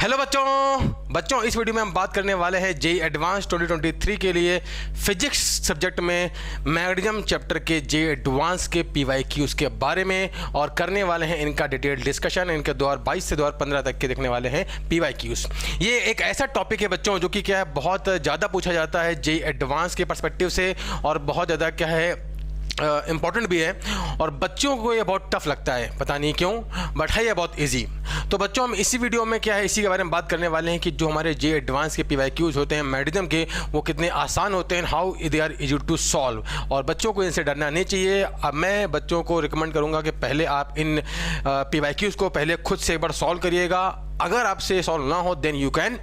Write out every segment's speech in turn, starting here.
Hello बच्चों इस video में हम बात करने वाले हैं जेईई एडवांस 2023 के लिए फिजिक्स सब्जेक्ट में मैग्नेटिज्म चैप्टर के जेईई एडवांस के पीवाईक्यूज के बारे में और करने वाले हैं इनका डिटेल डिस्कशन। इनके 2022 से 2015 तक के देखने वाले हैं पीवाईक्यूज। ये एक ऐसा टॉपिक है बच्चों जो कि क्या है बहुत ज़्यादा पूछा जाता है जेईई एडवांस के पर्सपेक्टिव से और बहुत ज़्यादा क्या है इम्पॉर्टेंट भी है और बच्चों को ये बहुत टफ लगता है, पता नहीं क्यों, बट है ये बहुत इजी। तो बच्चों हम इसी वीडियो में क्या है इसी के बारे में बात करने वाले हैं कि जो हमारे जेईई एडवांस के पीवाईक्यूज होते हैं मैग्नेटिज्म के, वो कितने आसान होते हैं, how they are easy to solve, और बच्चों को इनसे डरना नहीं चाहिए। अब मैं बच्चों को रिकमेंड करूँगा कि पहले आप इन पीवाईक्यूज को पहले खुद से एक बार सॉल्व करिएगा। अगर आपसे सॉल्व ना हो then you can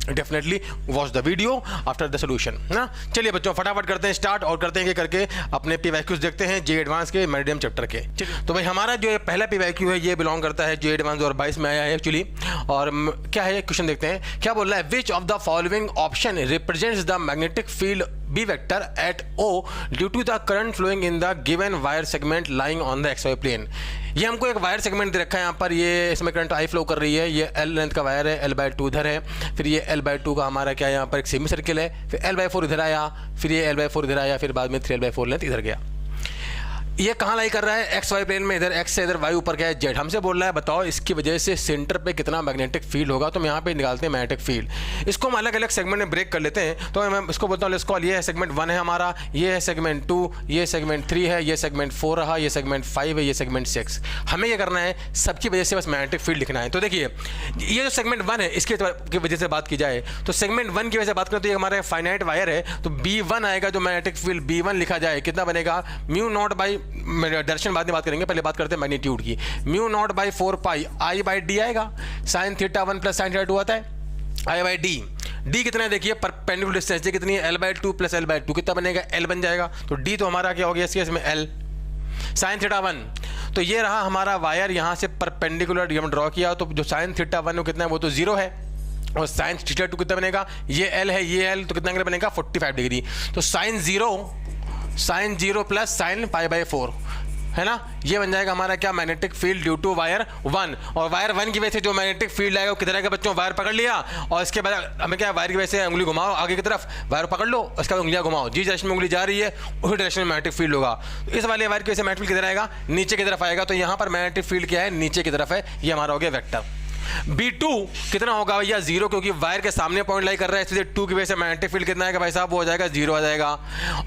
definitely watch the video after the solution ना। चलिए बच्चों फटाफट करते हैं स्टार्ट और करते हैं कि करके अपने पीवाईक्यूज देखते हैं जेईई एडवांस के मैग्नेटिज्म चैप्टर के। तो भाई हमारा जो पहला पीवाईक्यू है ये बिलोंग करता है जेईई एडवांस 2022 में आया है एक्चुअली। और क्या है क्वेश्चन देखते हैं, क्या बोल रहा है, which of the following option represents the magnetic field B vector at O due to the current flowing in the given wire segment lying on the XY plane। ये हमको एक वायर सेगमेंट दे रखा है यहाँ पर, ये इसमें करंट I फ्लो कर रही है, ये L लेंथ का वायर है, L/2 इधर है, फिर ये L/2 का हमारा क्या है यहाँ पर एक सेमी सर्किल है, फिर L/4 इधर आया, फिर ये L/4 इधर आया, फिर बाद में 3L/4 लेंथ इधर गया। ये कहाँ लाई कर रहा है, एक्स वाई प्लेन में, इधर एक्स से इधर वाई ऊपर क्या है जेड। हमसे बोल रहा है बताओ इसकी वजह से सेंटर पे कितना मैग्नेटिक फील्ड होगा। तो हम यहाँ पे निकालते हैं मैग्नेटिक फील्ड, इसको हम अलग अलग सेगमेंट में ब्रेक कर लेते हैं। तो मैं इसको बोलता हूँ लेट्स कॉल, ये है सेगमेंट 1 है हमारा, ये है सेगमेंट 2, ये सेगमेंट 3 है, ये सेगमेंट 4 रहा, ये सेगमेंट 5 है, ये सेगमेंट 6। हमें क्या करना है, सबकी वजह से बस मैग्नेटिक फील्ड लिखना है। तो देखिए ये जो सेगमेंट 1 है इसकी वजह से बात की जाए तो सेगमेंट 1 की वजह से बात करें तो ये हमारा फाइनाइट वायर है, तो B1 आएगा जो मैग्नेटिक फील्ड B1 लिखा जाए कितना बनेगा, म्यू नॉट बाई, डायरेक्शन बाद में बात करेंगे, पहले बात करते हैं मैग्नीट्यूड की, mu naught by 4 pi I/d आएगा, sine theta 1 plus sine theta 2 आता है, I/d। d कितना है देखिए, परपेंडिकुलर डिस्टेंस ये कितनी है, L/2 प्लस L/2 कितना बनेगा, L बन जाएगा। तो d तो हमारा क्या हो गया इसके इसमें L, साइन थीटा 1। तो ये रहा हमारा वायर, यहाँ से परपेंडिकुलर हम ड्रॉ किया तो जो साइन थीटा 1 कितना है वो तो 0 है, और साइन थीटा 2 कितना बनेगा, ये L है, ये L, तो कितना एंगल बनेगा 45 डिग्री। तो साइन 0 प्लस साइन π/4 है ना, ये बन जाएगा हमारा क्या, magnetic field due to wire 1। और वायर 1 की वजह से जो मैग्नेटिक फील्ड आएगा वो किधर आएगा बच्चों, वायर पकड़ लिया और इसके बाद हमें क्या, वायर की वजह से उंगली घुमाओ आगे की तरफ, वायर पकड़ लो, उसके बाद उंगलियां घुमाओ, जिस डायरेक्शन में उंगली जा रही है उसी डायरेक्शन में मैग्नेटिक फील्ड होगा। तो इस वाले वायर की वजह से मैग्नेटिक फील्ड किधर आएगा, नीचे की तरफ आएगा। तो यहाँ पर मैग्नेटिक फील्ड क्या है, नीचे की तरफ है, ये हमारा हो गया वेक्टर। B2 कितना होगा भैया 0, क्योंकि वायर के सामने पॉइंट लाई कर रहा है, इसलिए 2 की वजह से मैग्नेटिक फील्ड कितना आएगा भाई साहब, वो हो जाएगा 0 आ जाएगा।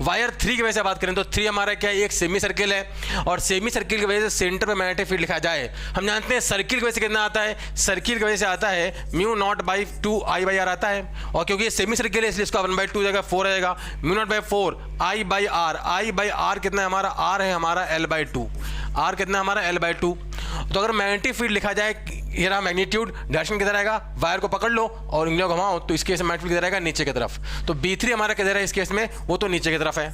वायर 3 की वजह से बात करें तो 3 हमारा क्या है, एक सेमी सर्किल है, और सेमी सर्किल की वजह से सेंटर पे मैग्नेटिक फील्ड लिखा जाए। हम जानते हैं सर्किल की वजह से कितना आता है, सर्किल की वजह से आता है म्यू नॉट बाई 2 I/r आता है, और क्योंकि ये सेमी सर्किल है इसलिए इसका 1/2 जाएगा 4 आएगा, mu naught by 4 I/r। I/r कितना है हमारा, r है हमारा L/2, r कितना हमारा L/2। तो अगर मैग्नेटिक फील्ड लिखा जाए, ये रहा मैग्नीट्यूड, डायरेक्शन किधर आएगा, वायर को पकड़ लो और उंगलियां घुमाओ, तो इसके केस में मैग्नेटिक फील्ड किधर आएगा, नीचे की तरफ। तो B3 हमारा किधर है इस केस में, वो तो नीचे की तरफ है।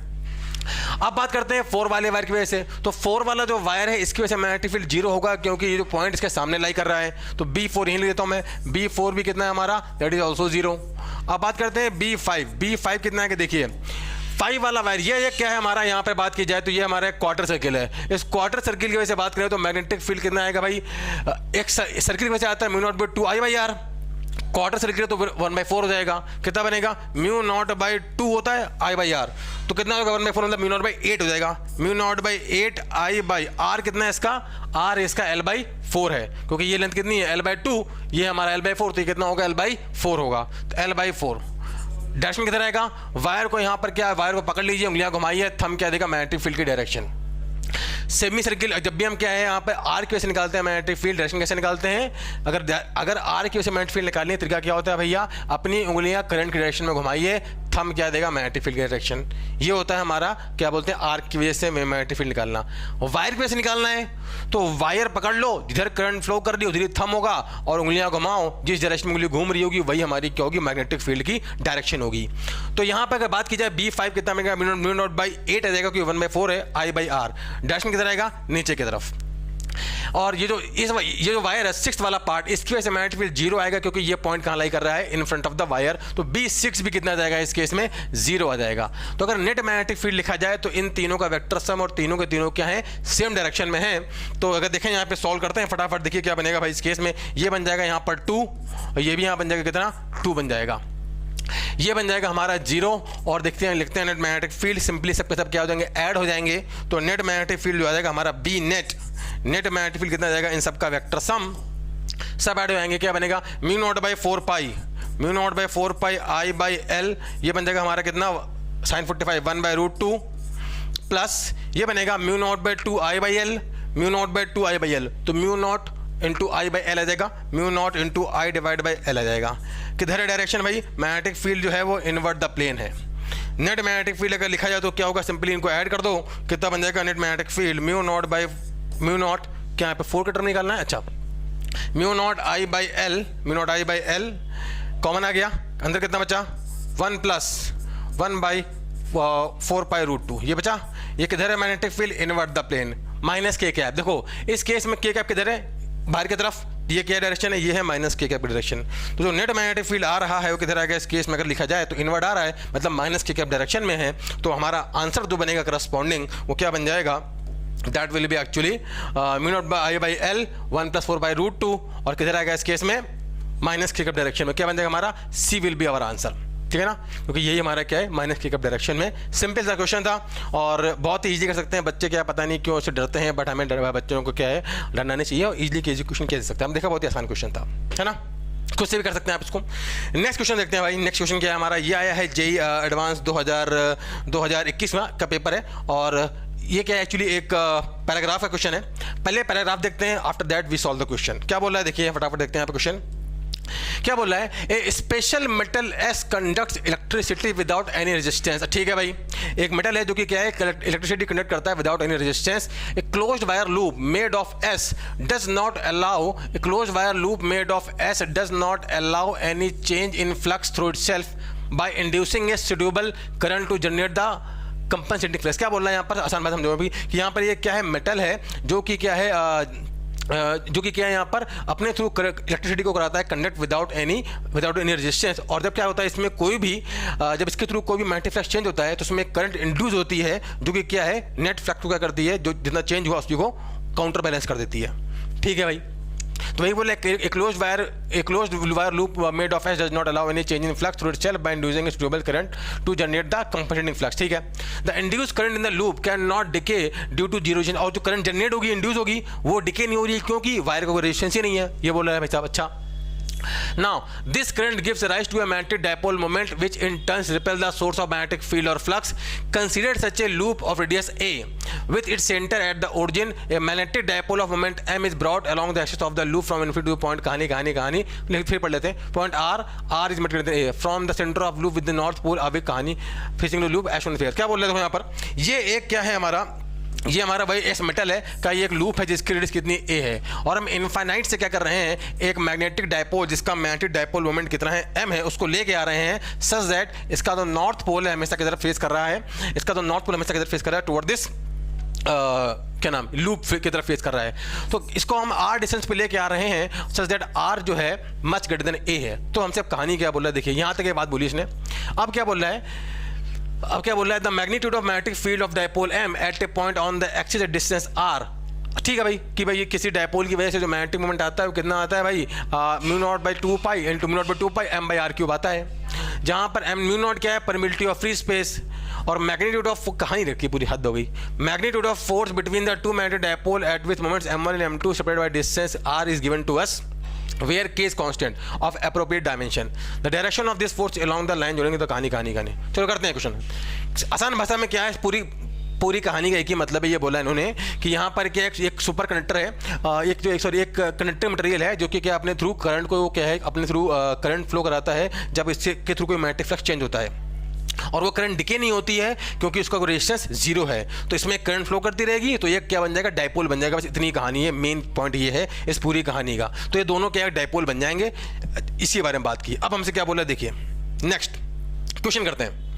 अब बात करते हैं 4 वाले वायर की वजह से। तो 4 वाला जो वायर है इसकी वजह से मैग्नेटिक फील्ड 0 होगा, क्योंकि ये जो पॉइंट इसके सामने लाई कर रहा है। तो B4 यहीं ले लेता हूं मैं, B4 भी कितना है हमारा, दैट इज ऑल्सो 0। अब बात करते हैं B5 कितना है कि देखिए 5 वाला वायर, ये क्या है हमारा, यहाँ पे बात की जाए तो ये हमारा एक क्वार्टर सर्किल है। इस क्वार्टर सर्किल की वजह से बात करें तो मैग्नेटिक फील्ड कितना आएगा भाई, एक सर्किल की वजह से आता है mu naught by 2 I/r, quarter circle तो 1/4 हो जाएगा, कितना बनेगा, म्यू नॉट बाई 2 होता है I/r, तो कितना होगा 1/4 मतलब म्यू नॉट बाई 8 हो जाएगा, म्यू नॉट बाई 8 I/r। कितना है इसका, r इसका L/4 है, क्योंकि ये लेंथ कितनी है L/2, ये हमारा L/4, तो ये कितना होगा L/4 होगा, तो L/4। डायरेक्शन किधर आएगा, वायर को यहाँ पर क्या है, वायर को पकड़ लीजिए, उंगलियां घुमाइए, थंब क्या देगा, मैग्नेटिक फील्ड की डायरेक्शन। सेमी सर्किल जब भी हम क्या है यहाँ पे आर की वजह से निकालते हैं मैग्नेटिक फील्ड, डायरेक्शन कैसे निकालते हैं, अगर आर की वजह से मैग्नेटिक फील्ड निकालनी है, तरीका क्या होता है भैया, अपनी उंगलियां करंट की डायरेक्शन में घुमाइए, थंब क्या देगा, मैग्नेटिक फील्ड की डायरेक्शन। ये होता है हमारा क्या बोलते हैं, आर की वजह से मैग्नेटिक फील्ड निकालना। वायर की वजह से निकालना है तो वायर पकड़ लो, जिधर करंट फ्लो कर रही है उधर थंब होगा, और उंगलियां घुमाओ, जिस डायरेक्शन में उंगली घूम रही होगी वही हमारी क्या होगी, मैग्नेटिक फील्ड की डायरेक्शन होगी। तो यहाँ पर अगर बात की जाए B5 कितना मिलेगा, म्यू नॉट बाई 8 आ जाएगा, क्योंकि 1/4 है I/r, डायरेक्शन किधर आएगा, नीचे की तरफ। और ये जो वायर है 6th वाला पार्ट, इसकी वजह से मैग्नेटिक फील्ड 0 आएगा, क्योंकि ये पॉइंट कहाँ लाई कर रहा है, in front of the wire. तो B6 भी कितना आ जाएगा इस केस में, 0 आ जाएगा। तो अगर नेट मैग्नेटिक फील्ड लिखा जाए तो इन तीनों का वेक्टर सम, और तीनों के तीनों क्या है, सेम डायरेक्शन में है। तो अगर देखें यहाँ पे सॉल्व करते हैं फटाफट, देखिए क्या बनेगा भाई इस केस में, ये बन जाएगा यहाँ पर 2 और ये भी यहाँ बन जाएगा कितना 2 बन जाएगा। ये बन जाएगा हमारा 0 और देखते हैं लिखते हैं नेट मैग्नेटिक फील्ड, सिंपली सब के सब क्या हो जाएंगे ऐड हो जाएंगे। तो नेट मैग्नेटिक फील्ड जो आ जाएगा हमारा B net, net magnetic field कितना आ जाएगा इन सब का वेक्टर सम, सब ऐड हो जाएंगे, क्या बनेगा mu naught by 4 pi, mu naught by 4 pi I by L, ये बन जाएगा हमारा कितना sin 45 1/√2 प्लस ये बनेगा mu naught by 2 I by L, mu naught by 2 I by L, तो mu naught into I by L आ जाएगा, mu naught into I divide by L आ जाएगा। किधर है डायरेक्शन भाई, मैग्नेटिक फील्ड जो है वो इनवर्ट द प्लेन है। नेट मैग्नेटिक फील्ड अगर लिखा जाए तो क्या होगा, सिंपली इनको ऐड कर दो, कितना बन जाएगा net magnetic field mu naught by mu naught, क्या यहाँ पे 4 का टर्म निकालना है, अच्छा mu naught I by L, mu naught I by L common आ गया, अंदर कितना बचा 1 प्लस 1/4π√2 ये बचा। ये किधर है magnetic field inward the plane, minus K cap. देखो इस केस में के कैप किधर है, बाहर की तरफ, ये क्या डायरेक्शन है, ये है माइनस के कैप डायरेक्शन। तो जो नेट मैग्नेटिक फील्ड आ रहा है वो किधर आ गया, इस केस में अगर लिखा जाए तो इनवर्ट आ रहा है, मतलब माइनस के कैप डायरेक्शन में है। तो हमारा आंसर जो बनेगा करस्पॉन्डिंग वो क्या बन जाएगा, that will be actually mu naught by I by L 1 + 4/√2 और किधर आएगा इस केस में माइनस के कैप डायरेक्शन में, क्या बन जाएगा हमारा सी विल बी आवर आंसर, ठीक है ना, क्योंकि यही हमारा क्या है माइनस के कैप डायरेक्शन में। सिंपल सा क्वेश्चन था और बहुत ही ईजी कर सकते हैं बच्चे, क्या पता नहीं क्यों उससे डरते हैं, बट हमें बच्चों को क्या है डरना नहीं चाहिए और ईजिली के क्वेश्चन कैसे सकते हैं। हम देखा बहुत ही आसान क्वेश्चन था, है ना, खुद से भी कर सकते हैं आप इसको। नेक्स्ट क्वेश्चन देखते हैं भाई। नेक्स्ट क्वेश्चन क्या है हमारा, ये आया है जेईई एडवांस 2021 का पेपर है और ये क्या है एक्चुअली एक पैराग्राफ का क्वेश्चन है। पहले पैराग्राफ देखते हैं, after that we solve the question. क्या बोल रहा है देखिए फटाफट देखते हैं यहाँ पे क्वेश्चन क्या बोल रहा है, a special metal as conducts electricity without any resistance. ठीक है भाई, एक मेटल है जो कि क्या है इलेक्ट्रिसिटी कंडक्ट करता है without any resistance. A closed wire loop made of S does not allow, a closed wire loop made of S does not allow any change in flux through itself by inducing a suitable current to generate the compensating flux. क्या बोल रहा है यहाँ पर, आसान बात समझो अभी कि यहाँ पर ये क्या है मेटल है जो कि क्या है जो कि क्या है यहाँ पर अपने थ्रू इलेक्ट्रिसिटी को कराता है कंडक्ट विदाउट एनी रेजिस्टेंस। और जब क्या होता है इसमें कोई भी जब इसके थ्रू कोई भी मैग्नेटिक फ्लक्स चेंज होता है तो उसमें करंट इंड्यूस होती है जो कि क्या है नेट फ्लक्स को क्या करती है, जो जितना चेंज हुआ उसको काउंटर बैलेंस कर देती है। ठीक है भाई, तो वही बोले a closed wire loop made of S does not allow any change in flux through itself by inducing a suitable current to generate the compensating flux। ठीक है, the induced current in the loop cannot decay due to zero resistance। और जो current generate होगी induce होगी वो decay नहीं हो रही क्योंकि वायर का कोई रेजिस्टेंस ही नहीं है, ये बोल रहा है भाई साहब। अच्छा, now this current gives rise to a magnetic dipole moment which in turn repels the source of magnetic field or flux. Consider such a loop of radius a with its center at the origin. A magnetic dipole of moment m is brought along the axis of the loop from infinity to point कहानी फिर पढ़ लेते हैं। point r is measured a from the center of loop with the north pole away कहानी facing the loop as shown here। क्या बोल रहे थे यहाँ पर, ये एक क्या है हमारा, ये हमारा भाई एस मेटल है का ये एक लूप है जिसकी रेडियस कितनी ए है और हम इनफाइनाइट से क्या कर रहे हैं, एक मैग्नेटिक डायपोल जिसका मैग्नेटिक डायपोल मोमेंट कितना है एम है उसको लेके आ रहे हैं सच दैट इसका जो नॉर्थ पोल है हमेशा की तरफ फेस कर रहा है, इसका जो नॉर्थ पोल हमेशा की तरफ फेस कर रहा है टुवर्ड दिस क्या नाम लूप की तरफ फेस कर रहा है। तो इसको हम आर डिस्टेंस पे लेके आ रहे हैं सच दैट आर जो है मच ग्रेटर देन ए है। तो हमसे अब कहानी क्या बोल रहा है देखिए, यहाँ तक ये बात बोली इसने। अब क्या बोल रहा है, अब क्या बोल रहा है, the magnitude of magnetic field of dipole M at a point on the axis at distance R. ठीक है भाई कि भाई ये किसी डायपोल की वजह से जो मैग्नेटिक मोमेंट आता है वो कितना आता है भाई mu naught by 2 pi into mu naught by 2 pi M by R cube आता है, जहाँ पर एम म्यू नॉट क्या है परमिटिविटी ऑफ फ्री स्पेस और मैग्नीट्यूड ऑफ कहानी रखी पूरी हद हो गई, magnitude of force between the two magnetic dipole at which moments m1 and m2 separated by distance r is given to us where k is constant of appropriate dimension, the direction of this force along the line जोड़ेंगे तो कहानी। चलो करते हैं question. आसान भाषा में क्या है, पूरी कहानी का एक ही मतलब है, ये बोला इन्होंने कि यहाँ पर क्या एक सुपर कंडक्टर है, एक कंडक्टर मटेरियल है जो कि क्या अपने थ्रू करंट को क्या है अपने थ्रू करंट फ्लो कराता है जब इसके के थ्रू कोई मैग्नेटिक फ्लक्स चेंज होता है और वो करंट डिके नहीं होती है क्योंकि उसका कोई रेजिस्टेंस जीरो है, तो इसमें करंट फ्लो करती रहेगी तो ये क्या बन जाएगा डायपोल बन जाएगा। बस इतनी कहानी है, मेन पॉइंट ये है इस पूरी कहानी का। तो ये दोनों क्या डायपोल बन जाएंगे, इसी बारे में बात की। अब हमसे क्या बोला देखिए, नेक्स्ट क्वेश्चन करते हैं।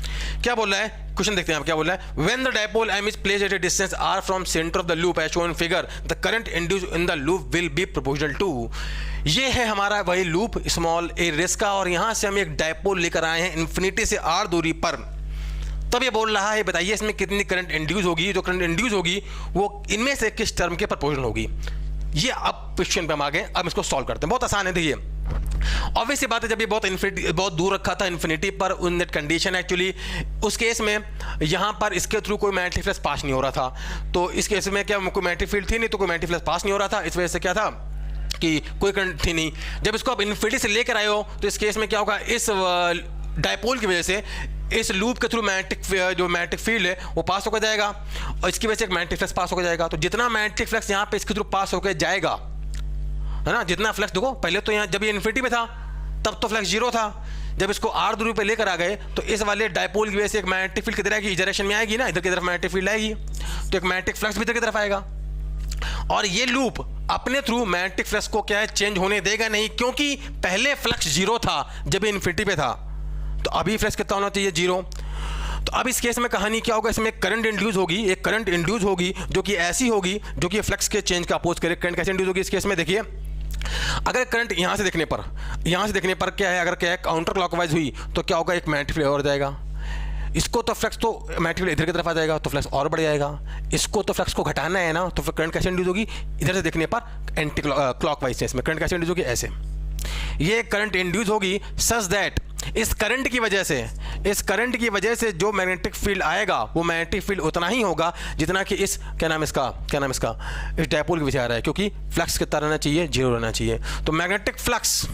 क्या बोल रहा है क्वेश्चन देखते हैं आप क्या बोल रहा है, when the dipole m is placed at a distance r from center of the loop as shown in figure the current induced in the loop will be proportional to। ये है हमारा वही लूप स्मॉल ए race का और यहां से हम एक डायपोल लेकर आए हैं इन्फिनिटी से r दूरी पर। तब ये बोल रहा है बताइए इसमें कितनी करंट इंड्यूस होगी, जो करंट इंड्यूस होगी वो इनमें से किस टर्म के प्रोपोर्शनल होगी। ये अब क्वेश्चन पे हम आ गए, अब इसको सॉल्व करते हैं। बहुत आसान है देखिए, ऑब्वियसली बात है, जब ये बहुत दूर रखा था इन्फिनिटी पर उन दैट कंडीशन, एक्चुअली उस केस में यहाँ पर इसके थ्रू कोई मैग्नेटिक फ्लक्स पास नहीं हो रहा था। तो इस केस में क्या कोई मैग्नेटिक फील्ड थी नहीं, तो कोई मैग्नेटिक फ्लक्स पास नहीं हो रहा था। इस वजह से क्या था कि कोई करंट थी नहीं। जब इसको आप इन्फिनिटी से लेकर आए हो तो इस केस में क्या होगा, इस डायपोल की वजह से इस लूप के थ्रू मैग्नेटिक फील्ड है वो पास होकर जाएगा और इसकी वजह से एक मैग्नेटिक फ्लक्स पास होकर जाएगा। तो जितना मैग्नेटिक फ्लक्स यहाँ पे इसके थ्रू पास होकर जाएगा, है ना, जितना फ्लक्स, देखो पहले तो यहाँ जब ये इन्फिनिटी पे था तब तो फ्लक्स जीरो था। जब इसको आर दूरी पे लेकर आ गए तो इस वाले डायपोल की वजह से एक मैग्नेटिक फील्ड किधर आएगी, इस डायरेक्शन में आएगी ना, इधर की तरफ मैग्नेटिक फील्ड आएगी, तो एक मैग्नेटिक फ्लक्स भी इधर की तरफ आएगा। और ये लूप अपने थ्रू मैग्नेटिक फ्लक्स को क्या है, चेंज होने देगा नहीं, क्योंकि पहले फ्लक्स जीरो था जब ये इन्फिनिटी पे था, तो अभी फ्लक्स कितना होना चाहिए, जीरो। तो अब इस केस में कहानी क्या होगा, इसमें करंट इंड्यूस होगी, एक करंट इंड्यूस होगी जो कि ऐसी होगी जो कि फ्लक्स के चेंज का अपोज करे। करंट कैसे इंड्यूस होगी इस केस में, देखिए अगर करंट यहाँ से देखने पर क्या है, अगर क्या है काउंटर क्लॉकवाइज हुई तो क्या होगा, एक मैग्नेटिक फील्ड और जाएगा। इसको तो फ्लक्स तो मैग्नेटिक फील्ड इधर की तरफ आ जाएगा तो फ्लक्स और बढ़ जाएगा। इसको तो फ्लक्स को घटाना है ना, तो फिर करंट कैसे इंड्यूस होगी, इधर से देखने पर एंटी क्लॉकवाइज से इसमें करंट कैसे इंड्यूस होगी, ऐसे ये करंट इंड्यूस होगी सच दैट इस करंट की वजह से जो मैग्नेटिक फील्ड आएगा वो मैग्नेटिक फील्ड उतना ही होगा जितना कि इस क्या नाम इसका इस डायपोल की वजह आ रहा है, क्योंकि फ्लक्स कितना रहना चाहिए, जीरो रहना चाहिए। तो मैग्नेटिक फ्लक्स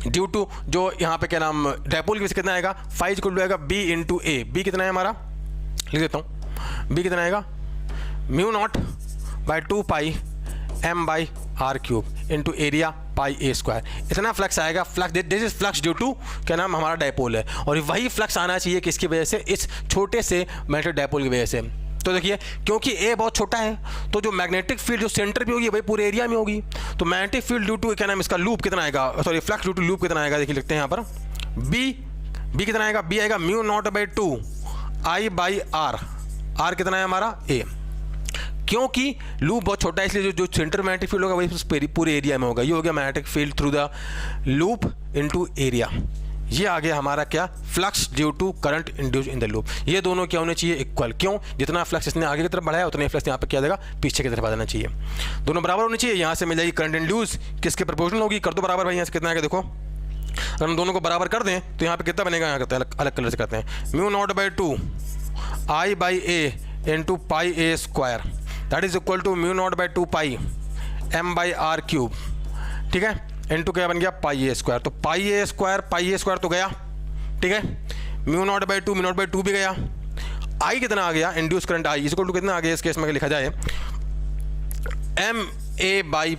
ड्यू टू जो यहाँ पे क्या नाम डायपोल की वजह से कितना आएगा, फाइव इक्वल टू आएगा बी इंटू ए। बी कितना है हमारा, लिख देता हूँ, बी कितना आएगा, mu naught by 2 pi M by R cube into area pi A square, इतना फ्लक्स आएगा। Flux this is flux due to क्या नाम हमारा डायपोल है, और वही फ्लक्स आना चाहिए किसकी वजह से, इस छोटे से मैग्नेटिक डायपोल की वजह से। तो देखिए क्योंकि ए बहुत छोटा है तो जो मैग्नेटिक फील्ड जो सेंटर पे होगी वही पूरे एरिया में होगी। तो मैग्नेटिक फील्ड ड्यू टू क्या नाम इसका लूप कितना आएगा, sorry flux due to loop कितना आएगा, देखिए लिखते हैं यहाँ पर बी कितना आएगा, बी आएगा mu naught by 2 I by R कितना है हमारा, ए। क्योंकि लूप बहुत छोटा है इसलिए जो सेंटर मैग्नेटिक फील्ड होगा वही पूरे एरिया में होगा। ये हो गया magnetic field through the loop into area. ये आ गया हमारा क्या, flux due to current induce in the loop. ये दोनों क्या होने चाहिए, इक्वल। क्यों, जितना फ्लक्स इसने आगे की तरफ बढ़ाया उतना फ्लक्स यहाँ पे क्या देगा, पीछे की तरफ आ जाना चाहिए। दोनों बराबर होने चाहिए। यहाँ से मिल जाएगी करंट इंड्यूस किसके प्रोपोर्शनल होगी, कर दो बराबर भाई। यहाँ से कितना आएगा देखो, अगर हम दोनों को बराबर कर दें तो यहाँ पे कितना बनेगा, यहाँ करते हैं अलग कलर से करते हैं, mu naught by 2 I by A into pi A square that is equal to mu naught by 2 pi M by R cube, ठीक है, इनटू क्या बन गया, पाई ए स्क्वायर। तो पाई ए स्क्वायर तो गया, ठीक है, म्यू नॉट बाई 2 भी गया। आई कितना आ गया, induce current I equal to कितना आ गया, इस केस में लिखा जाए M A by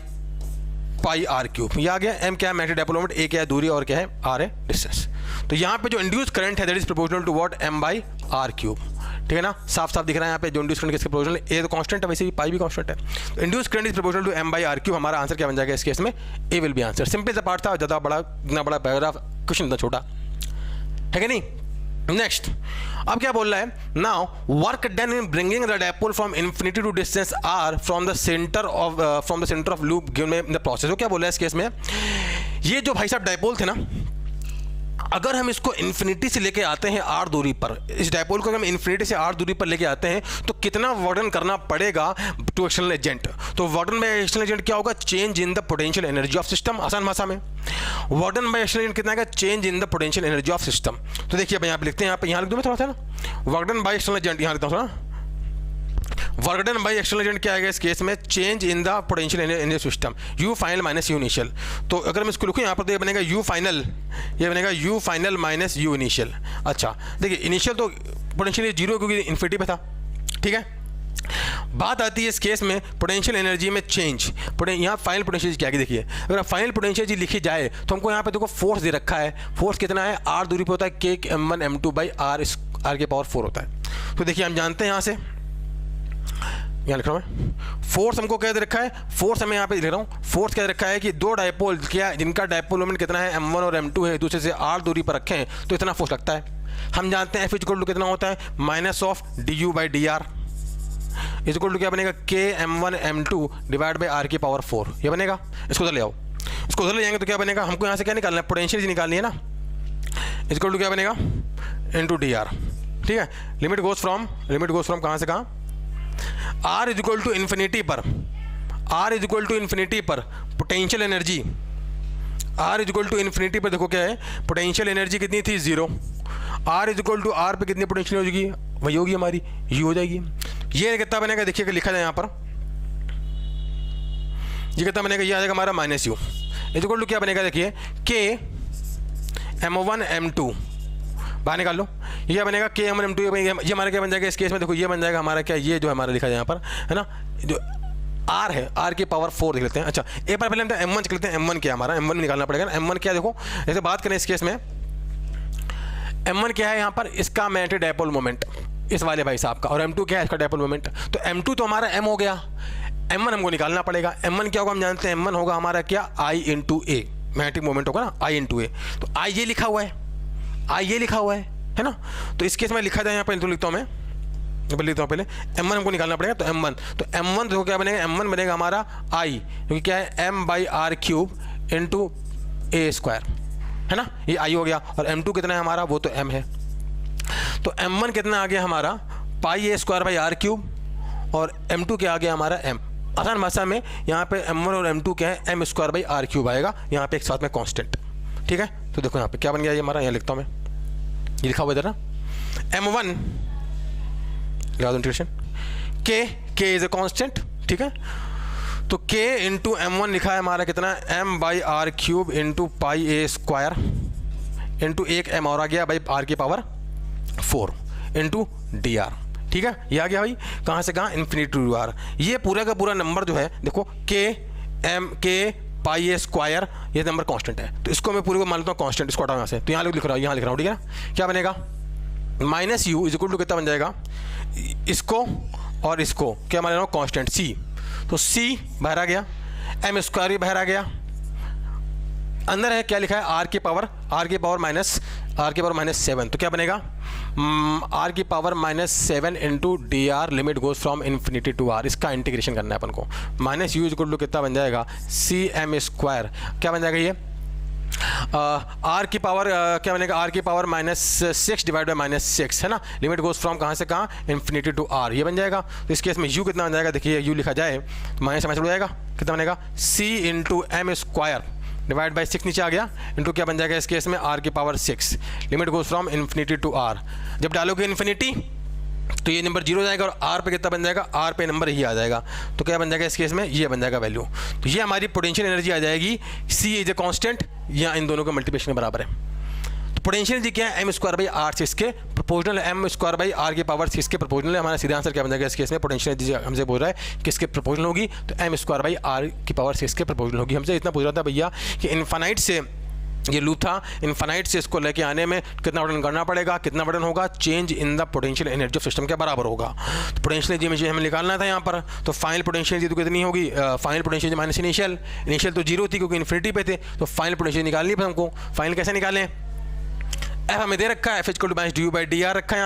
pi R cube. ये आ गया, एम क्या है मैग्नेटिक डायपोल मोमेंट, ए क्या है दूरी और क्या है आर है डिस्टेंस। तो यहाँ पे जो इंड्यूस करंट है that is proportional to what, M by R cube, ठीक है ना, साफ साफ दिख रहा है यहाँ पे। जो इंड्यूस करंट किसके प्रोपोर्शनल, ए तो कांस्टेंट है, वैसे भी पाई भी कांस्टेंट है। तो induce current is proportional to M by R cube. हमारा आंसर क्या बन जाएगा इस केस में, A will be answer. Simple सा पार्ट था, ज़्यादा बड़ा इतना बड़ा पैराग्राफ, क्वेश्चन इतना छोटा है कि नहीं। नेक्स्ट अब क्या बोल रहा है, now work done in bringing the dipole from infinity to distance R from the centre of loop given the process. वो क्या बोल रहा है इस केस में, ये जो भाई साहब डायपोल थे ना, अगर हम इसको इन्फिनिटी से लेके आते हैं आर दूरी पर, इस डायपोल को हम इन्फिनिटी से आर दूरी पर लेके आते हैं तो कितना वर्डन करना पड़ेगा टू एक्सटर्नल एजेंट। तो वर्डन बाय एक्सटर्नल एजेंट क्या होगा, change in the potential energy of system. आसान भाषा में वर्डन बाय एक्सटर्नल एजेंट कितना आएगा, change in the potential energy of system. तो देखिए यहाँ पे लिखते हैं, यहाँ लिख दूँ मैं थोड़ा सा ना, वर्डन बाय एक्सटर्नल एजेंट, यहाँ लिखता हूँ थोड़ा, वर्कडन बाई एक्सटर्नल एजेंट क्या आएगा इस केस में, change in the potential energy system, you final minus you initial. तो अगर मैं इसको लिखूँ यहाँ पर तो ये बनेगा यू फाइनल, ये बनेगा you final minus you initial. अच्छा देखिए इनिशियल तो पोटेंशियल जीरो क्योंकि इन्फिनिटी पे था, ठीक है। बात आती है इस केस में पोटेंशियल एनर्जी में चेंज, यहाँ फाइनल पोटेंशियल क्या है देखिए, अगर फाइनल पोटेंशियल लिखी जाए तो हमको यहाँ पे देखो फोर्स दे रखा है, फोर्स कितना है, आर दूरी पे होता है के m1 m2 बाई आर के पावर 4 होता है। तो देखिए हम जानते हैं यहाँ से, यहाँ लिख रहा हूँ फोर्स हमको क्या दे रखा है, फोर्स हमें यहाँ पे लिख रहा हूँ, फोर्स क्या दे रखा है कि दो डायपोल क्या जिनका डायपोल मोमेंट कितना है m1 और m2 है, दूसरे से r दूरी पर रखें तो इतना फोर्स लगता है। हम जानते हैं F इक्वल टू कितना होता है, minus of du by D R equal to क्या बनेगा, K m1 m2 divide by r की पावर 4, ये बनेगा। इसको उधर ले आओ, इसको उधर ले जाएंगे तो क्या बनेगा, हमको यहाँ से क्या निकालना है, पोटेंशियल निकालनी है ना, इक्वल टू क्या बनेगा इंटू डी आर, ठीक है। लिमिट गोज फ्रॉम कहाँ से कहाँ, R is equal to infinity पर, potential energy R equal to infinity पर देखो क्या है, पोटेंशियल एनर्जी कितनी थी 0, आर इक्वल टू आर पे कितनी पोटेंशियल हो जाएगी, वही होगी हमारी, यू हो जाएगी। ये कितना बनेगा देखिएगा, लिखा जाए यहाँ पर, ये कितना बनेगा, ये आ जाएगा हमारा माइनस यू इक्वल टू क्या बनेगा देखिए, के m1 m2 बाहर निकाल लो, ये क्या बनेगा के m1 m2, ये हमारा क्या बन जाएगा इस केस में, देखो ये बन जाएगा हमारा क्या, ये जो हमारा लिखा जाए यहाँ पर है ना, जो आर है, आर की पावर 4 देख लेते हैं। अच्छा एक बार पहले हम m1 चेक लेते हैं, m1 क्या हमारा, m1 निकालना पड़ेगा ना, m1 क्या देखो, जैसे बात करें इस केस में m1 क्या है यहाँ पर, इसका मैग्नेटिक डायपोल मोमेंट इस वाले भाई साहब का, और m2 क्या है इसका डायपोल मोमेंट, तो m2 तो हमारा m हो गया, m1 हमको निकालना पड़ेगा, m1 क्या होगा हम जानते हैं, m1 होगा हमारा क्या I into A, magnetic moment होगा ना I इंटू ए, तो I ये लिखा हुआ है, I ये लिखा हुआ है ना, तो इस केस में लिखा जाए यहाँ पर, तो लिखता हूँ मैं, लिखता हूँ पहले m1 हमको निकालना पड़ेगा, तो m1 तो क्या बनेगा, m1 बनेगा हमारा I, क्योंकि क्या है m/r³ इंटू ए स्क्वायर है ना, ये I हो गया, और m2 कितना है हमारा, वो तो m है, तो m1 कितना आ गया हमारा πa²/r³, और m2 क्या आ गया हमारा m। आसान भाषा में यहाँ पे m1 और m2 क्या है, m²/r³ आएगा, यहाँ पे एक साथ में कांस्टेंट, ठीक है। तो देखो यहाँ पे क्या बन गया ये हमारा, यहाँ लिखता हूँ मैं, ये लिखा हुआ इधर ना, m1 लगा दो integration, k is a constant, ठीक है, तो k इंटू m1 लिखा है हमारा कितना, m/r³ इंटू πa² इंटू एक m और आ गया भाई r की पावर 4 इंटू dr, ठीक है, ये आ गया भाई कहाँ से कहाँ, इन्फिनिटी टू r। ये पूरा का पूरा नंबर जो है देखो k πa², ये नंबर कांस्टेंट है, तो इसको मैं पूरे को मान लेता हूँ कांस्टेंट, इसको हटाओ यहाँ से, तो यहाँ लिख रहा हूँ, यहाँ लिख रहा हूँ, ठीक है, क्या बनेगा minus U is equal to कितना बन जाएगा, इसको और इसको क्या मान रहा हूँ कांस्टेंट c, तो c बाहर आ गया, m² भी बाहर आ गया, अंदर है क्या लिखा है r की पावर माइनस 7, तो क्या बनेगा r की power -7 into dr, limit goes from infinity to r, इसका इंटीग्रेशन करना है अपन को, माइनस यू इक्वल टू कितना बन जाएगा cm², क्या बन जाएगा ये r की पावर क्या बनेगा, r की पावर -6 डिवाइड बाय -6 है ना, लिमिट गोज फ्रॉम कहाँ से कहाँ, इन्फिनिटी टू r, ये बन जाएगा। तो इस केस में u कितना बन जाएगा देखिए, u लिखा जाए तो माइनस उड़ जाएगा, कितना बनेगा c into m² divide by 6 नीचे आ गया, इंटू क्या बन जाएगा इस केस में r की power 6, limit goes from infinity to r, जब डालोगे इन्फिनिटी तो ये नंबर 0 हो जाएगा, और r पे कितना बन जाएगा, r पे नंबर ही आ जाएगा, तो क्या बन जाएगा इस केस में, ये बन जाएगा वैल्यू, तो ये हमारी पोटेंशियल एनर्जी आ जाएगी, c इज ए कांस्टेंट, या इन दोनों का मल्टीप्लिकेशन के बराबर है। तो पोटेंशियल एनर्जी क्या है, m²/r इसके प्रोपोर्शनल है, m²/r की पावर 6 के प्रोपोर्शनल है, हमारा सीधा आंसर क्या बन जाएगा इस केस में, पोटेंशियल एनर्जी हमसे बोल रहा है किसके प्रोपोर्शनल होगी, तो m²/r की पावर 6 के प्रोपोर्शनल होगी। हमसे इतना पूछ रहा था भैया कि इनफाइनाइट से ये लूप था, इनफाइनाइट से इसको लेके आने में कितना बटन करना पड़ेगा, कितना बटन होगा, change in the potential energy of system के बराबर होगा। तो पोटेंशियल एनर्जी हमें निकालना था यहाँ पर, तो फाइनल पोटेंशियल एनर्जी तो कितनी होगी, final potential energy minus initial तो 0 थी क्योंकि इन्फिनिटी पे थे, तो फाइनल पोटेंशियल निकालनी है हमको। फाइनल कैसे निकालें, एफ हमें दे रखा है, एफ इक्वल टू -du/dr रखा है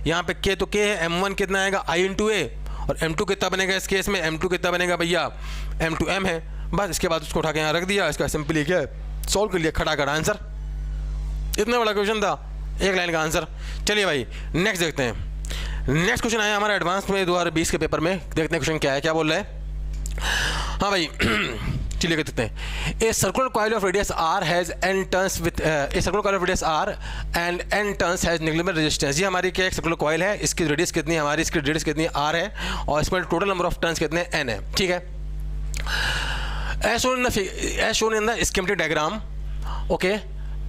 यहाँ पे k तो k है, m1 कितना आएगा I इंटू ए, और m2 कितना बनेगा इस केस में, m2 कितना बनेगा भैया, m2 m है, बस इसके बाद उसको उठा के यहाँ रख दिया, इसका सिंपली क्या सॉल्व कर लिया, खड़ा खड़ा आंसर, इतना बड़ा क्वेश्चन था, एक लाइन का आंसर। चलिए भाई नेक्स्ट देखते हैं, नेक्स्ट क्वेश्चन आया हमारा एडवांस में 2020 के पेपर में, देखते हैं क्वेश्चन क्या है, क्या बोल रहा है। हाँ भाई चलिए देखते हैं, a circular coil of radius r has n turns with a circular coil of radius r and n turns has negligible resistance. ये हमारी क्या एक सर्कुलर कॉइल है, इसकी रेडियस कितनी है हमारी, इसकी रेडियस कितनी r है, और इसमें टोटल नंबर ऑफ टर्न्स कितने n है, ठीक है। as shown in the schematic diagram, okay,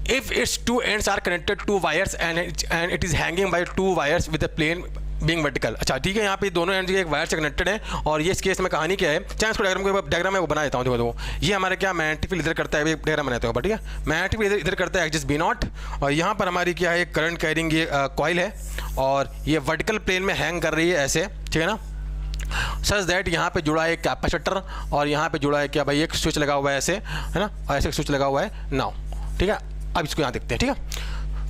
if its two ends are connected to wires and it is hanging by two wires with the plane being vertical। अच्छा ठीक है, यहाँ पे दोनों एंड एक वायर से कनेक्टेड है, और ये इस केस में कहानी क्या है, चाहे इसको डायग्राम में वो बना देता हूँ, देखो ये हमारे क्या मैग्नेटिक फील्ड इधर करता है, डायग्राम बनाते हो ठीक है, मैग्नेटिक फील्ड इधर करता है एक्सिस b0, और यहाँ पर हमारी क्या है करंट कैरिंग ये कॉइल है, और ये वर्टिकल प्लेन में हैंग कर रही है ऐसे, ठीक है ना, सच दैट यहाँ पे जुड़ा है एक कैपेसिटर, और यहाँ पे जुड़ा है क्या भाई एक स्विच लगा हुआ है ऐसे, है ना, और ऐसे स्विच लगा हुआ है नाउ, ठीक है। अब इसको यहाँ देखते हैं, ठीक है,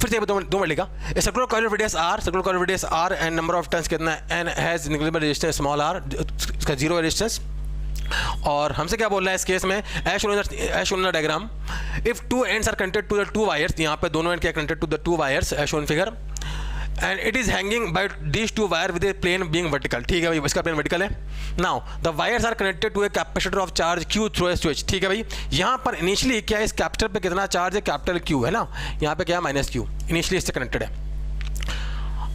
फिर से दो मिनट लिखा, circular coil of radius r, circular coil of radius r and number of turns कितना है n has negligible resistance small r, इसका 0 रेजिस्टेंस। और हमसे क्या बोल रहा है इस केस में, as shown in the diagram, if two ends are connected to the two wires, यहाँ पे दोनों एंड क्या connected to the two wires as shown figure, and it is hanging by this two wire with a plane being vertical. ठीक है भाई, इसका plane vertical है। Now the wires are connected to a capacitor of charge Q through a switch. ठीक है भाई, यहाँ पर इनिशियली क्या है, इस कैपेसिटर पे कितना चार्ज है, कैपिटल क्यू है ना, यहाँ पे क्या है माइनस क्यू, इनिशियली इससे कनेक्टेड है।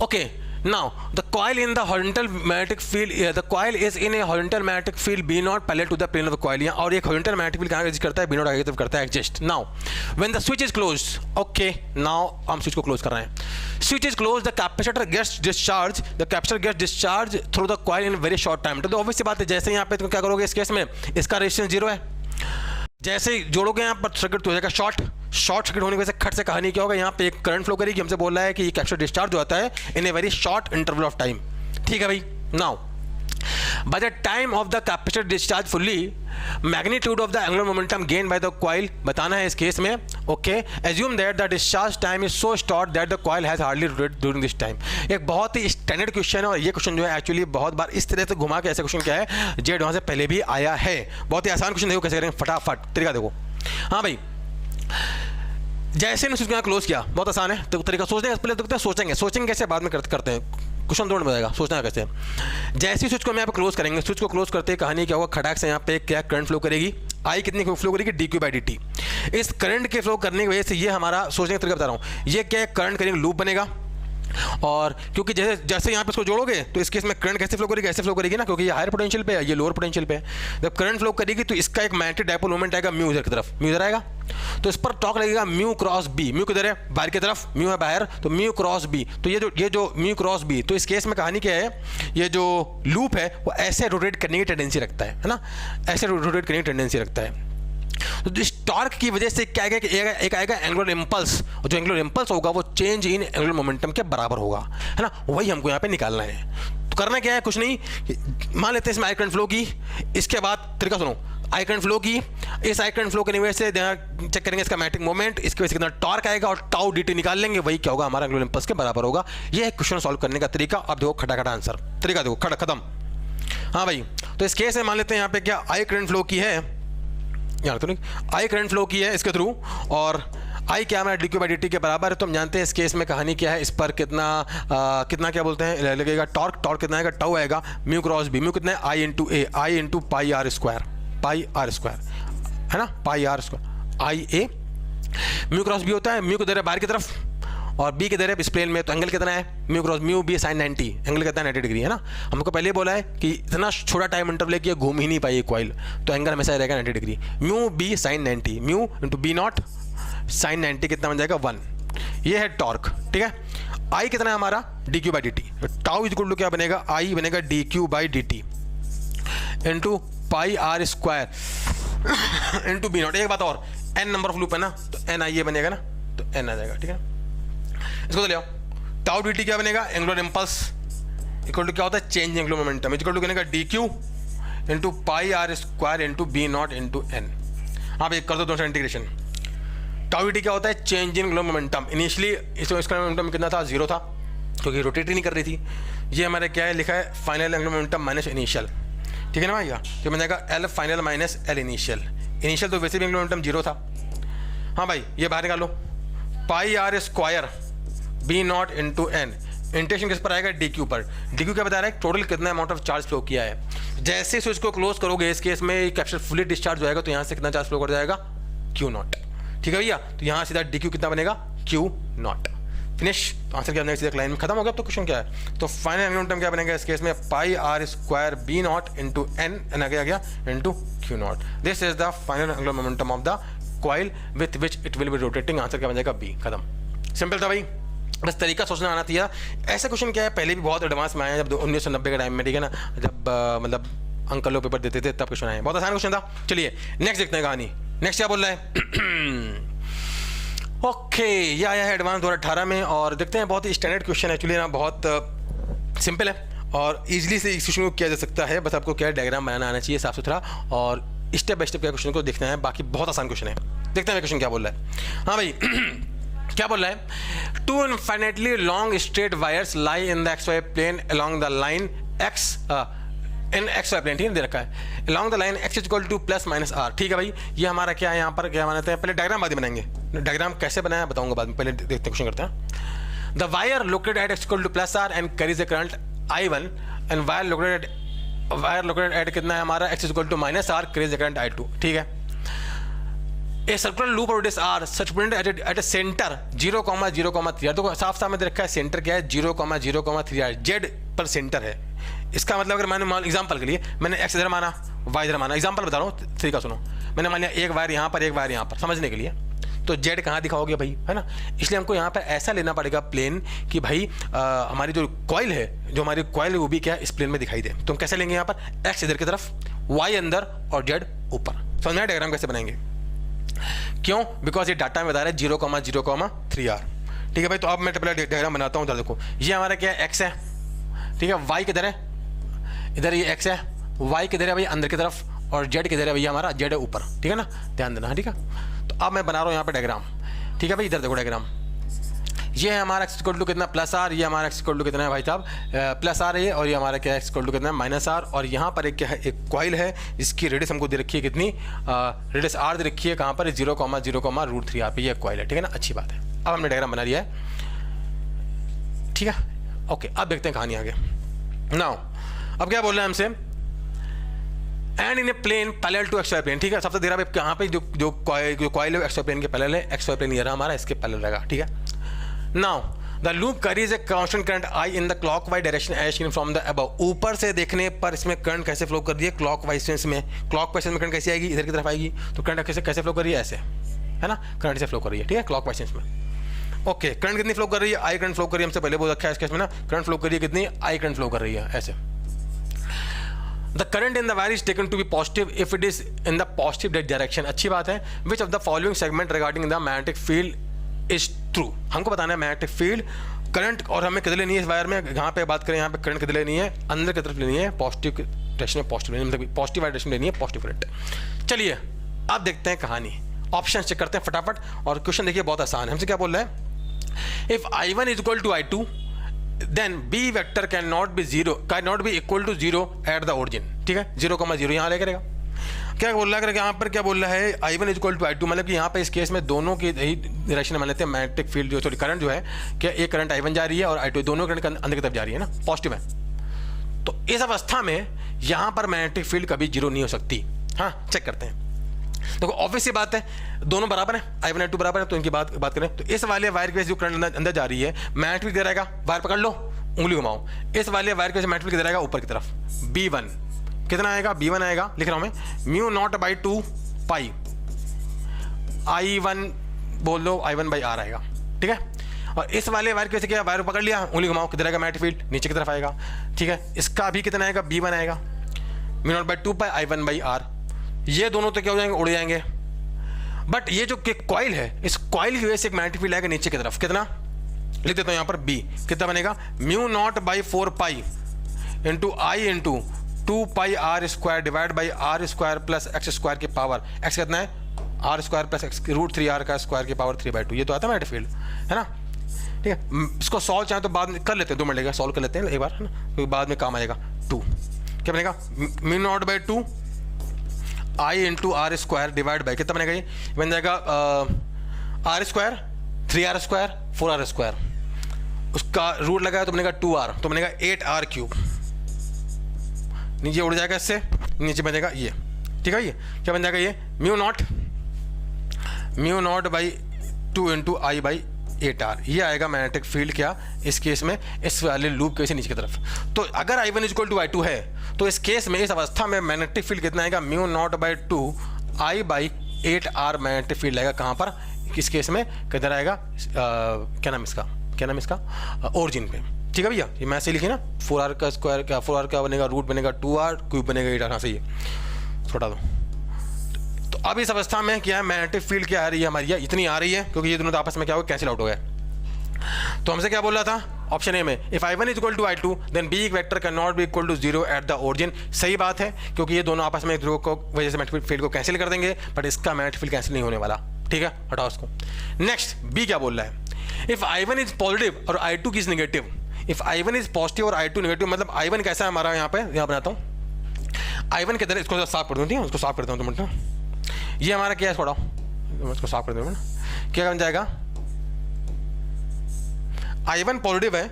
Okay, now the coil in the horizontal magnetic field, the coil is in a horizontal magnetic field B naught parallel to the plane of the coil, और एक horizontal magnetic field कहाँ exist करता है, B nauट आगे तरफ करता है exist। now when the switch is closed, okay, now हम switch को close कर रहे हैं, switch is closed, the capacitor gets discharged through the coil in very short time। तो obvious सी बात है, जैसे यहाँ पे तुम क्या करोगे, इस केस में इसका रेजिस्टेंस 0 है, जैसे ही जोड़ोगे यहाँ पर सर्किट तो हो जाएगा शॉर्ट सर्किट होने की वजह से खट से कहानी क्या होगा, यहाँ पे एक करंट फ्लो करेगी। हमसे बोल रहा है कि ये कैपेसिटर डिस्चार्ज होता है in a very short interval of time. ठीक है भाई, now by the time of the capacitor discharge fully, magnitude of the angular momentum gain by the coil बताना है इस केस में। Okay, assume that the discharge time is so short that the coil has hardly rotated during this time. एक बहुत ही standard question है, और ये question जो है एक्चुअली बहुत बार इस तरह से घुमा के, ऐसा क्वेश्चन क्या है जे एडवांस से पहले भी आया है। बहुत ही आसान क्वेश्चन, देखो कैसे करेंगे फटाफट, तरीका देखो। हाँ भाई, जैसे ने स्विच को क्लोज किया, बहुत आसान है, तो तरीका सोचने पहले तो सोचेंगे कैसे, बाद में करते हैं, क्वेश्चन दौड़ बताएगा सोचना कैसे। जैसे ही स्विच को हम यहाँ पे क्लोज करेंगे, स्विच को क्लोज करते कहानी क्या होगा, खटाक से यहाँ पे क्या करंट फ्लो करेगी, आई कितनी फ्लो करेगी, dq/dt। इस करंट के फ्लो करने की वजह से ये हमारा सोचने का तरीका बता रहा हूँ, ये क्या करंट करेंगे लूप बनेगा, और क्योंकि जैसे यहाँ पे इसको जोड़ोगे तो इस केस में करंट कैसे फ्लो करेगी, ऐसे फ्लो करेगी ना, क्योंकि ये हायर पोटेंशियल पे है, ये लोअर पोटेंशियल पे है। जब करंट फ्लो करेगी तो इसका एक मैग्नेटिक डायपोल मोमेंट आएगा म्यू इधर की तरफ, म्यू इधर आएगा, तो इस पर टॉर्क लगेगा म्यू क्रॉस बी। म्यू किधर है, बाहर की तरफ, म्यू है बाहर, तो म्यू क्रॉस बी। तो ये जो म्यू क्रॉस बी, तो इस केस में कहानी क्या है, ये जो लूप है वो ऐसे रोटेट करने की टेंडेंसी रखता है ना, ऐसे रोटेट करने की टेंडेंसी रखता है। तो इस टॉर्क की वजह से क्या आएगा कि एक आएगा एंगुलर इंपल्स, और जो एंगुलर इंपल्स होगा वो चेंज इन एंगुलर मोमेंटम के बराबर होगा, है ना, वही हमको यहाँ पे निकालना है। तो करना क्या है, कुछ नहीं, मान लेते हैं इसमें आई करंट फ्लो की, इसके बाद तरीका सुनो, आई करंट फ्लो की, इस आई करंट फ्लो के वजह से चेक करेंगे इसका मैग्नेटिक मोमेंट, इसकी वजह से कितना टॉर्क आएगा, और टाउ dt निकाल लेंगे, वही क्या होगा हमारा एंगुलर इंपल्स के बराबर होगा। ये है क्वेश्चन सॉल्व करने का तरीका। अब देखो खटा आंसर, तरीका देखो खत्म। हाँ भाई, तो इस केस में मान लेते हैं यहाँ पे क्या आई करंट फ्लो की है, यहाँ तो नहीं, आई करंट फ्लो की है इसके थ्रू, और आई क्या हमारा dq/dt के बराबर है। तो हम जानते हैं इस केस में कहानी क्या है, इस पर कितना क्या बोलते हैं लगेगा, टॉर्क कितना आएगा, टाउ आएगा, म्यू क्रॉस बी, म्यू कितना है I into pi R square है ना, pi R square I A, mu cross B होता है, म्यू किधर है बाहर की तरफ, और बी किधर है इस प्लेन में, तो एंगल कितना है, mu cross mu B sin 90, angle कितना है 90 डिग्री, है ना। हमको पहले बोला है कि इतना छोटा टाइम इंटरवल है कि घूम ही नहीं पाई कॉइल, तो एंगल हमेशा रहेगा 90 degree. Mu B sin 90, mu into B naught sin 90 कितना बन जाएगा 1। ये है टॉर्क, ठीक है। आई कितना है हमारा dq/dt, टाउ इक्वल टू क्या बनेगा, आई बनेगा dq/dt into pi R square into B naught. एक बात और, n नंबर ऑफ लूप है ना, तो n आई ये बनेगा ना, तो n आ जाएगा, ठीक है। इसको तो ले आओ, टाउ dt क्या बनेगा, एंगुलर इंपल्स इक्वल टू क्या होता है, change angular momentum equal to बनेगा dq into pi R square into B naught into n। आप एक कर दो दोनों इंटीग्रेशन। टाउ dt क्या होता है, change in angular momentum. Initially इसका मोमेंटम कितना था, 0 था, क्योंकि रोटेट ही नहीं कर रही थी। ये हमारे क्या है लिखा है, final angular momentum minus initial, ठीक है ना भैया, तो बन जाएगा L final minus L initial. Initial तो वैसे भी एंगुलर मोमेंटम 0 था। हाँ भाई, ये बाहर निकालो, pi R square B naught into N, integration किस पर आएगा, dq पर। dq क्या बता रहा है, टोटल कितना अमाउंट ऑफ चार्ज फ्लो किया है। जैसे स्विच को क्लोज करोगे, इस केस में कैपेसिटर फुली डिस्चार्ज हो जाएगा, तो यहाँ से कितना चार्ज फ्लो कर जाएगा, q नॉट, ठीक है भैया। तो यहाँ सीधा dq कितना बनेगा, q नॉट। फिनिश, तो आंसर क्या बनेगा, सीधा लाइन में खत्म हो गया। तो क्वेश्चन क्या है, तो फाइनल एंगुलर मोमेंटम क्या बनेगा इस केस में, pi R square B naught into N आगे आ गया into q naught. This is the final angular momentum of the coil with which it will be rotating. Answer क्या बन जाएगा, बी। खत्म, सिंपल था भाई, बस तरीका सोचना आना चाहिए। ऐसा क्वेश्चन क्या है, पहले भी बहुत एडवांस में आया है, जब 1990 के टाइम में, ठीक है ना, जब मतलब अंकल लोग पेपर देते थे तब क्वेश्चन आए, बहुत आसान क्वेश्चन था। चलिए नेक्स्ट देखते हैं कहानी। नेक्स्ट क्या बोल रहा है, ओके, ये आया है एडवांस 2018 में, और देखते हैं बहुत ही स्टैंडर्ड क्वेश्चन एक्चुअली ना, बहुत सिंपल है और इजीली से इस क्वेश्चन को किया जा सकता है। बस आपको क्या डायग्राम बनाना आना चाहिए साफ सुथरा, और स्टेप बाय स्टेप क्या क्वेश्चन को देखना है। बाकी बहुत आसान क्वेश्चन है, देखते हैं क्वेश्चन क्या बोल रहा है। हाँ भाई क्या बोल रहा है, two infinitely long straight wires lie in the XY plane along the line x in XY plane, ठीक है, दे रखा है along the line x equal to plus minus r, ठीक है भाई। ये हमारा क्या है, यहाँ पर क्या बनाते हैं, पहले डायग्राम बाद में बनाएंगे। डायग्राम कैसे बनाया बताऊंगा बाद में, पहले देखते हैं क्वेश्चन करते हैं। The wire located at x equal to plus R and carries the current I1 and wire located at कितना है हमारा x equal to minus R carries the current I2, ठीक है। A circular loop of this R suspended at a centre 0,0,3 तो साफ साफ में रखा है सेंटर क्या है 0,0,3 जेड पर सेंटर है। इसका मतलब अगर मैंने एग्जांपल के लिए मैंने x इधर माना y इधर माना, एग्जांपल बता रहा हूँ 3 का, सुनो। मैंने मान लिया एक वायर यहाँ पर एक वायर यहाँ पर, समझने के लिए तो जेड कहाँ दिखाओगे भाई, है ना। इसलिए हमको यहाँ पर ऐसा लेना पड़ेगा प्लेन कि भाई हमारी जो कॉइल है, जो हमारी कॉइल है वो भी क्या है इस प्लेन में दिखाई दे। तो हम कैसे लेंगे यहाँ पर x इधर की तरफ, y अंदर और z ऊपर। समझ में डायग्राम कैसे बनाएंगे, क्यों? बिकॉज ये डाटा में बता रहा है 0,0,3r, ठीक है भाई। तो अब मैं पहले डायग्राम बनाता हूँ। इधर देखो ये हमारा क्या है x है, ठीक है। y किधर है, इधर ये x है, y किधर है भाई अंदर की तरफ, और z किधर है भैया हमारा z है ऊपर, ठीक है ना, ध्यान देना, ठीक है। तो अब मैं बना रहा हूँ यहाँ पे डायग्राम, ठीक है भाई। इधर देखो डायग्राम, ये है हमारा x इक्वल टू कितना प्लस आर, ये हमारा x इक्वल टू कितना है भाई साहब प्लस आर है, और ये हमारा क्या है x इक्वल टू कितना है माइनस आर। और यहाँ पर एक क्या है, एक कॉइल है, इसकी रेडियस हमको दे रखी है कितनी, रेडियस आर दे रखी है कहाँ पर 0,0,√3 यहाँ पे ये कॉइल है, ठीक है ना, अच्छी बात है। अब हमने डायग्राम बना लिया है, ठीक है, ओके। अब देखते हैं कहानी आगे। नाउ अब क्या बोल रहे हैं हमसे, and in a plane parallel to X Y plane, ठीक है। सबसे दे रहा है कहाँ पे जो कॉइल है एक्स वाई प्लेन के पैरेलल है, एक्स वाई प्लेन ये रहा हमारा, इसके पैरेलल रहेगा, ठीक है। Now the loop carries a constant current I in the clockwise direction as seen from the above। ऊपर से देखने पर इसमें करंट कैसे फ्लो कर रही है, क्लॉकवाइज सेंस में। क्लॉकवाइज सेंस में करंट कैसे आएगी, इधर की तरफ आएगी, तो करंट कैसे फ्लो कर रही है, ऐसे, है ना, करंट से फ्लो कर रही है, ठीक है, क्लॉकवाइज सेंस में। ओके, करंट कितनी फ्लो कर रही है, आई करंट फ्लो कर रही है, हमसे पहले बोल रखा है इस केस में ना, करंट फ्लो कर रही है कितनी, आई करंट फ्लो कर रही है, ऐसे। The current in the wire is taken to be positive if it is in the positive direction। अच्छी बात है। Which of the following segment regarding the magnetic field is true। हमको बताना है मैग्नेटिक फील्ड करंट, और हमें किधर लेनी है इस वायर में, यहाँ पे बात करें यहाँ पे करंट किधर लेनी है, अंदर की तरफ लेनी है, पॉजिटिव डायरेक्शन में, पॉजिटिव मतलब पॉजिटिव डायरेक्शन लेनी है, पॉजिटिव करंट। चलिए अब देखते हैं कहानी, ऑप्शन चेक करते हैं फटाफट। और क्वेश्चन देखिए बहुत आसान है, हमसे क्या बोल रहा है, if I1 is equal to I2 then B vector can not be equal to 0 at the origin, ठीक है, 0,0 यहाँ लेकर रहेगा। क्या बोल रहा है, यहाँ पर क्या बोल रहा है, I1 इक्वल टू I2, मतलब कि यहाँ पे इस केस में दोनों की डायरेक्शन मान लेते हैं, मैग्नेटिक फील्ड जो करंट जो है, क्या एक करंट I1 जा रही है और I2 दोनों करंट अंदर की तरफ जा रही है ना, पॉजिटिव है। तो इस अवस्था में यहाँ पर मैग्नेटिक फील्ड कभी 0 नहीं हो सकती। हाँ, चेक करते हैं। देखो ऑब्वियस सी बात है, दोनों बराबर है, I1 I2 बराबर है, तो इनकी बात करें तो इस वाले वायर के जो करंट अंदर जा रही है, मैग्नेटिक फील्ड किधर रहेगा, वायर पकड़ लो, उंगली घुमाओ, इस वाले वायर के मैग्नेटिक फील्ड किधर रहेगा, ऊपर की तरफ, B1 कितना आएगा, B1 आएगा, लिख रहा हूं मैं, μ0/2 पाई I1 बोल दो, I1 बाई R आएगा, ठीक है। और इस वाले वायर कैसे क्या, वायर पकड़ लिया, उंगली घुमाओ, किधर आएगा मैग्नेटिक फील्ड, नीचे की तरफ आएगा, ठीक है। इसका भी कितना आएगा, B1 आएगा, μ0/2 पाई I1 बाई R। ये दोनों तो क्या हो जाएंगे, उड़ जाएंगे। बट ये जो कॉइल है, इस कॉइल की वजह से एक मैग्नेटिक फील्ड आएगा नीचे की तरफ, कितना लिख देता हूं यहाँ पर, B कितना बनेगा, μ0/4 pi into I into 2 pi R square divide by R square plus x square की पावर, एक्स कितना है, R square plus x √3R का स्क्वायर की पावर 3/2। ये तो आता है मैग्नेटिक फील्ड, है ना, ठीक है। इसको सॉल्व चाहे तो बाद में कर लेते हैं, 2 मिनट लगेगा, सॉल्व कर लेते हैं एक बार, है ना, क्योंकि बाद में काम आएगा। 2 क्या बनेगा, μ0/2 I into R square divide by कितना बनेगा, ये बन जाएगा R square 3R square 4R square, उसका रूट लगाया तो बनेगा 2R, तो बनेगा 8R क्यूब, नीचे उड़ जाएगा, इससे नीचे बनेगा ये, ठीक है। ये क्या बन जाएगा, ये μ0/2 इंटू I बाई 8R, ये आएगा मैग्नेटिक फील्ड क्या इस केस में, इस वाले लूप के नीचे की तरफ। तो अगर I1 इक्वल टू I2 है तो इस केस में, इस अवस्था में मैग्नेटिक फील्ड कितना आएगा, μ0/2 I by 8R magnetic field आएगा कहाँ पर, किस केस में किधर आएगा, क्या नाम इसका, ओरिजिन पे, ठीक है भैया। ये मैं ऐसे लिखी ना, 4R का स्क्वायर क्या, 4R का बनेगा, रूट बनेगा 2R, क्यूब बनेगा 8R, हाँ सही है, छोटा दो। तो अब इस अवस्था में क्या है, मैग्नेटिक फील्ड क्या आ रही है हमारी, इतनी आ रही है, क्योंकि ये दोनों आपस में क्या हो गया, कैंसिल आउट हो गया। तो हमसे क्या बोल रहा था ऑप्शन ए में, if I1 equal to I2 then B vector can not be equal to 0 at the origin. सही बात है, क्योंकि ये दोनों आपस में एक को वजह से मैग्नेटिक फील्ड को कैंसिल कर देंगे, बट इसका मैग्नेटिक फील्ड कैंसिल नहीं होने वाला, ठीक है, हटाओ इसको। नेक्स्ट B क्या बोल रहा है, इफ I1 इज पॉजिटिव और I2 is negative, if I1 is positive और I2 नेगेटिव, मतलब I1 कैसा है हमारा, यहाँ बनाता हूँ I1 के तरह, इसको साफ कर दूँ, ठीक है, उसको साफ करता हूँ, तो ये हमारा क्या है, थोड़ा इसको साफ कर दूँ, क्या बन जाएगा, I1 पॉजिटिव है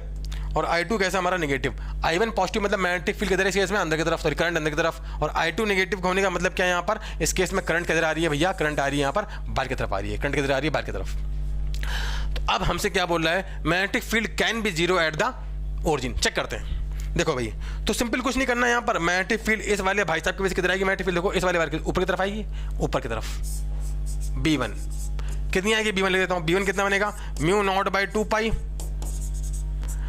और I2 कैसा हमारा नेगेटिव। I1 पॉजिटिव मतलब मैग्नेटिक फील्ड किधर है इस केस में, अंदर की तरफ, सॉरी करंट अंदर की तरफ, और I2 नेगेटिव होने का मतलब क्या है यहाँ पर, इस केस में करंट किधर आ रही है भैया, करंट आ रही है यहाँ पर बाहर की तरफ आ रही है, करंट किधर आ रही है बाहर की तरफ। तो अब हमसे क्या बोल रहा है, magnetic field can be zero at the origin. Check करते हैं, देखो भाई, तो सिंपल कुछ नहीं करना यहाँ पर, मैग्नेटिक फील्ड इस वाले भाई साहब की वजह से किधर आएगी, मैग्नेटिक फील्ड देखो इस वाले वाले ऊपर की तरफ आएगी, ऊपर की तरफ B1 कितनी आएगी, B1 ले लेता हूँ, B1 कितना बनेगा, म्यू नॉट बाई 2 पाई,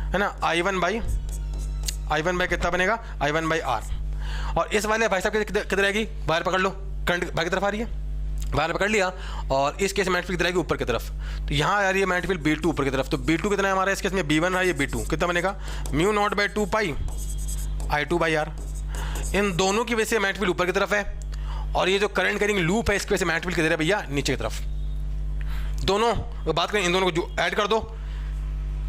है ना, I1 बाई कितना बनेगा, I1 बाई R। और इस वाले भाई साहब किधर आएगी, बाहर पकड़ लो, करंट बाहर की तरफ आ रही है, बाहर पकड़ लिया, और इस केस में मैग्नेटिक फील्ड किधर आएगी, ऊपर की तरफ। तो यहाँ आ रही है मैग्नेटिक फील्ड B2 ऊपर की तरफ, तो B2 कितना है हमारा इस केस में, B1 है, ये B2 कितना बनेगा, mu naught by 2 pi I2 by R। इन दोनों की वजह से मैग्नेटिक फील्ड ऊपर की तरफ है, और ये जो करंट कैरिंग लूप है इसकी वजह से मैग्नेटिक फील्ड किधर है भैया, नीचे की तरफ। दोनों बात करें, इन दोनों को जो ऐड कर दो,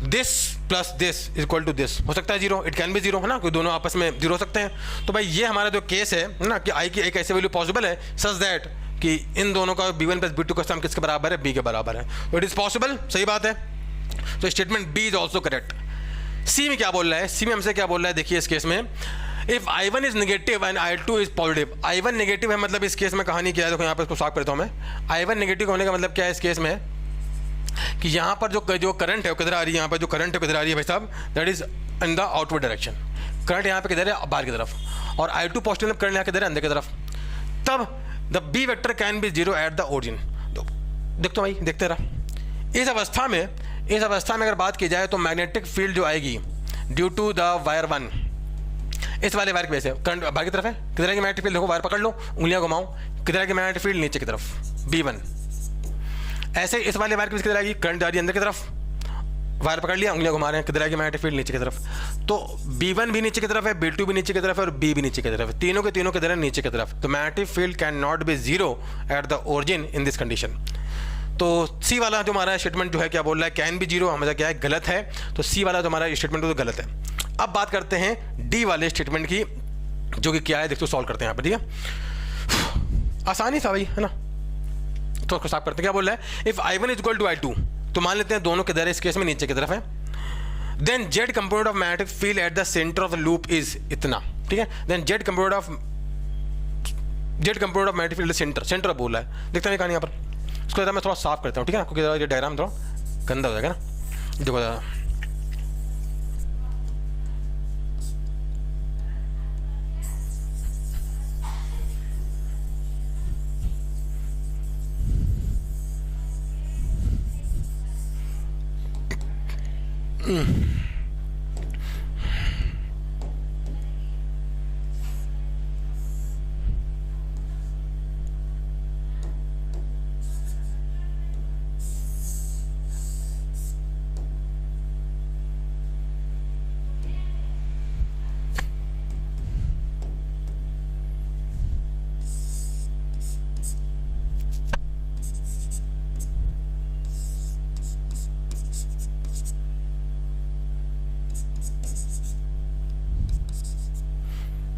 this plus this equal to this, हो सकता है zero, it can be zero, है ना, कोई दोनों आपस में जीरो हो सकते हैं। तो भाई ये हमारा जो केस है ना, कि आई की एक ऐसे वैल्यू पॉसिबल है सच दैट कि इन दोनों का B1 प्लस B2 का सम किसके बराबर है, B के बराबर है, तो इट इज पॉसिबल, सही बात है। तो statement B is also correct. C में क्या बोल रहा है, सी में हमसे क्या बोल रहा है, देखिए इस केस में, if I1 is negative and I2 is positive. I1 negative है मतलब इस केस में कहानी क्या है, देखो यहाँ पर इसको साफ करता हूँ मैं। I1 नेगेटिव होने का मतलब क्या है इस केस में, कि यहाँ पर जो करंट है वो किधर आ रही है, यहाँ पर जो करंट है किधर आ रही है भाई साहब, that is in the outward direction. Current यहाँ पे किधर है, बाहर की तरफ, और I2 पॉजिटिव करंट यहाँ किधर है, अंदर की तरफ। तब the B vector can be zero at the origin. देखते भाई, देखते रहा, इस अवस्था में अगर बात की जाए तो मैग्नेटिक फील्ड जो आएगी ड्यू टू द वायर 1, इस वाले वायर की वजह से करंट बाहर की तरफ है, किधर आएगी मैग्नेटिक फील्ड, देखो वायर पकड़ लो, उंगलियां घुमाओ, किधर आएगी मैग्नेटिक फील्ड, नीचे की तरफ B1। ऐसे इस वाले वायर की वजह से किधर आएगी, करंट जा रही है अंदर की तरफ, वायर पकड़ लिया, उंगलियां घुमा रहे हैं, किधर आएगी मैग्नेटिक फील्ड, नीचे की तरफ। तो B1 भी नीचे की तरफ है, B2 भी नीचे की तरफ है, और B भी नीचे की तरफ है, तीनों के तीनों किधर है, नीचे की तरफ। तो magnetic field can not B zero at the origin in this condition. तो सी वाला जो हमारा स्टेटमेंट जो है क्या बोल रहा है, कैन बी जीरो, हमेशा क्या है, गलत है। तो सी वाला जो हमारा स्टेटमेंट तो गलत है। अब बात करते हैं डी वाले स्टेटमेंट की, जो कि क्या है, देखो सॉल्व करते हैं यहाँ पर, ठीक है, आसानी था भाई, है ना। तो उसको साफ करते हैं, क्या बोल रहा है, if I1 is equal to I2, तो मान लेते हैं दोनों किधर है इस केस में, नीचे की तरफ है, then Z component of magnetic field at the centre of the loop is इतना, ठीक है, then Z component of magnetic field centre बोल रहा है। देखते हैं कहानी यहाँ पर, इसको मैं थोड़ा साफ करता हूँ, ठीक है ना, क्योंकि ये डायग्राम थोड़ा गंदा हो जाएगा ना। देखो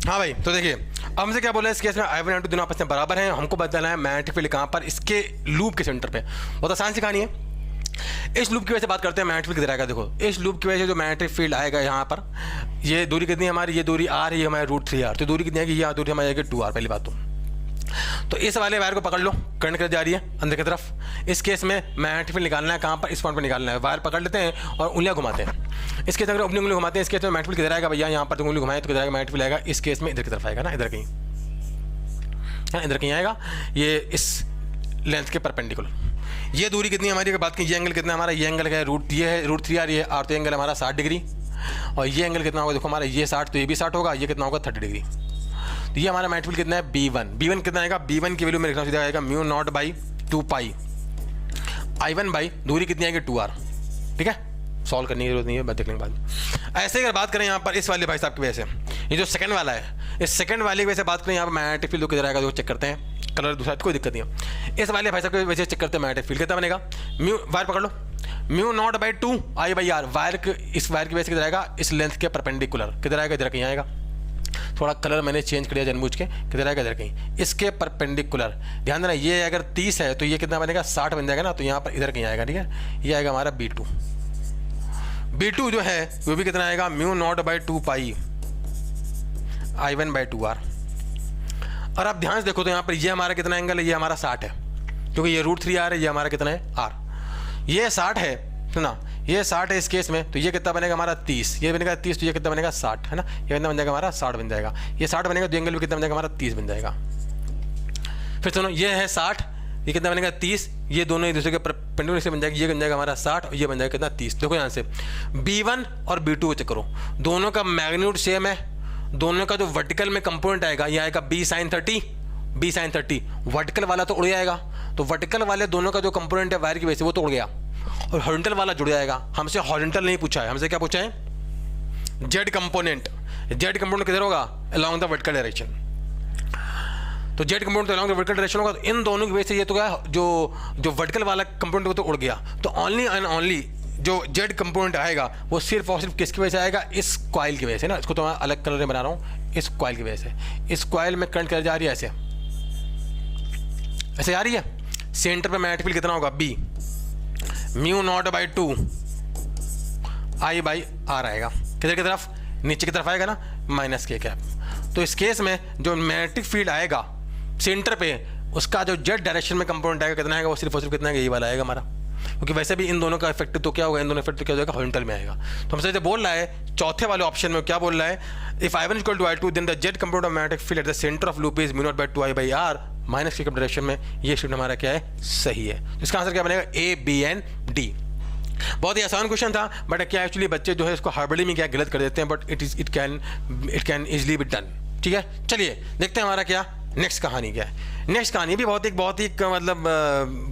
हाँ भाई, तो देखिए अब हमसे क्या बोला है इस केस में, I1 और I2 दोनों आपस में बराबर हैं, हमको बताना है मैग्नेटिक फील्ड कहाँ पर, इसके लूप के सेंटर पे। बहुत आसान सी कहानी है। इस लूप की वजह से बात करते हैं, मैग्नेटिक फील्ड किधर आएगा, देखो इस लूप की वजह से जो मैग्नेटिक फील्ड आएगा यहाँ पर, ये दूरी कितनी है हमारी, ये दूरी R है, ये हमारी √3R, तो दूरी कितनी आएगी, यहाँ दूरी हमारी आएगी 2R। पहली बात तो इस वाले वायर को पकड़ लो, करंट किधर जा रही है, अंदर की तरफ। इस केस में मैग्नेटिक फील्ड निकालना है कहाँ पर, इस पॉइंट पर निकालना है। वायर पकड़ लेते हैं और उंगलियां घुमाते हैं। इस केस में अगर अपनी उंगली घुमाते हैं, इस केस में मैग्नेटिक फील्ड किधर आएगा भैया, यहाँ पर तो उंगली घुमाए तो किधर आएगा मैग्नेटिक फील्ड आएगा, इस केस में इधर की तरफ आएगा ना, इधर कहीं, हाँ इधर कहीं आएगा, ये इस लेंथ के परपेंडिकुलर। ये दूरी कितनी हमारी, बात की, ये एंगल कितना हमारा, ये एंगल है ये है √3R, ये R, तो एंगल हमारा 60 डिग्री, और ये एंगल कितना होगा, देखो हमारा ये 60, तो ये भी 60 होगा, ये कितना होगा 30 डिग्री। तो ये हमारा मैग्नेटिक फील्ड कितना है, B1 कितना आएगा, B1 की वैल्यू में लिखना सीधा आएगा mu naught by 2 pi I1 by दूरी कितनी आएगी 2R, ठीक है, सॉल्व करने की जरूरत नहीं है, बात देखने के बाद। ऐसे अगर बात करें यहाँ पर इस वाले भाई साहब की वजह से, ये जो सेकंड वाला है, इस सेकंड वाले की वजह से बात करें यहाँ पर मैग्नेटिक फील्ड किधर आएगा, जो चेक करते हैं, कलर दूसरा कोई दिक्कत नहीं है। इस वाले भाई साहब की वजह से चेक करते हैं मैग्नेटिक फील्ड कितना बनेगा, म्यू, वायर पकड़ लो, mu naught by 2 I/R, wire इस वायर की वजह से किधर आएगा, इस लेंथ के परपेंडिकुलर, किधर आएगा, इधर कहीं आएगा, थोड़ा कलर मैंने चेंज कर दिया जानबूझ के, किधर आएगा, इधर कहीं, इसके परपेंडिकुलर। ध्यान देना, ये अगर 30 है तो ये कितना बनेगा, 60 बन जाएगा ना, तो यहाँ पर इधर कहीं आएगा, ठीक है, ये आएगा हमारा B2, B2 जो है वो भी कितना आएगा, mu naught by 2 pi I1 by 2R। और आप ध्यान से देखो तो यहाँ पर ये हमारा कितना एंगल है, ये हमारा 60 है, क्योंकि ये √3R है, ये हमारा कितना है R, ये 60 है, सुना, ये 60 है इस केस में, तो ये कितना बनेगा हमारा 30, ये बनेगा 30, तो ये कितना बनेगा 60, है ना, ये कितना बन जाएगा हमारा 60 बन जाएगा, ये 60 बनेगा, तो एंगल भी कितना बन जाएगा हमारा 30 बन जाएगा। फिर सुनो, ये है 60, ये कितना बनेगा 30, ये दोनों एक दूसरे के परपेंडिकुलर से बन जाएगा, ये बन जाएगा हमारा 60 और ये बन जाएगा कितना 30। देखो यहाँ से B1 और B2 को चेक करो, दोनों का मैग्नीट्यूड सेम है, दोनों का जो वर्टिकल में कंपोनेंट आएगा ये आएगा B sin 30, वर्टिकल वाला तो उड़ जाएगा, तो वर्टिकल वाले दोनों का जो कंपोनेंट है वायर की वजह से वो तो उड़ गया, और हॉरिजॉन्टल वाला जुड़ जाएगा। हमसे हॉरिजॉन्टल नहीं पूछा है, हमसे क्या पूछा है, जेड कंपोनेंट किधर होगा, अलोंग द वर्टिकल डायरेक्शन, तो जेड कंपोनेंट तो अलोंग द वर्टिकल डायरेक्शन होगा, तो इन दोनों की वजह से ये तो क्या जो वर्टिकल वाला कंपोनेंट वो तो उड़ गया, तो ओनली एंड ओनली जो जेड कंपोनेंट आएगा वो सिर्फ और सिर्फ किसकी वजह से आएगा, इस कॉइल की वजह से ना, इसको तो मैं अलग कलर में बना रहा हूँ, इस कॉइल की वजह से, इस कॉइल में करंट जा रही है ऐसे आ रही है, सेंटर पे मैग्नेटिक फील्ड कितना होगा, B mu naught by 2 I by R आएगा, किधर की तरफ, नीचे की तरफ आएगा ना, माइनस K कैप। तो इस केस में जो मैग्नेटिक फील्ड आएगा सेंटर पे, उसका जो जेड डायरेक्शन में कंपोनेंट आएगा कितना आएगा, वो सिर्फ और सिर्फ कितना आएगा, ये वाला आएगा हमारा, क्योंकि वैसे भी इन दोनों का इफेक्ट तो क्या होगा, इन दोनों इफेक्ट तो क्या हो जाएगा, हॉरिजॉन्टल में आएगा। तो हमसे जो बोल रहा है चौथे वाले ऑप्शन में क्या बोल रहा है, if I1 equal to I2 then the Z component of magnetic field at the centre of loop is mu naught by 2 I by R minus K direction में, ये स्टेटमेंट हमारा क्या है, सही है। तो इसका आंसर क्या बनेगा, A, B एंड D। बहुत ही आसान क्वेश्चन था, बट क्या एक्चुअली बच्चे जो है इसको हड़बड़ी में क्या गलत कर देते हैं, but it can easily be done. ठीक है, चलिए देखते हैं हमारा क्या नेक्स्ट कहानी क्या है। नेक्स्ट कहानी भी बहुत ही मतलब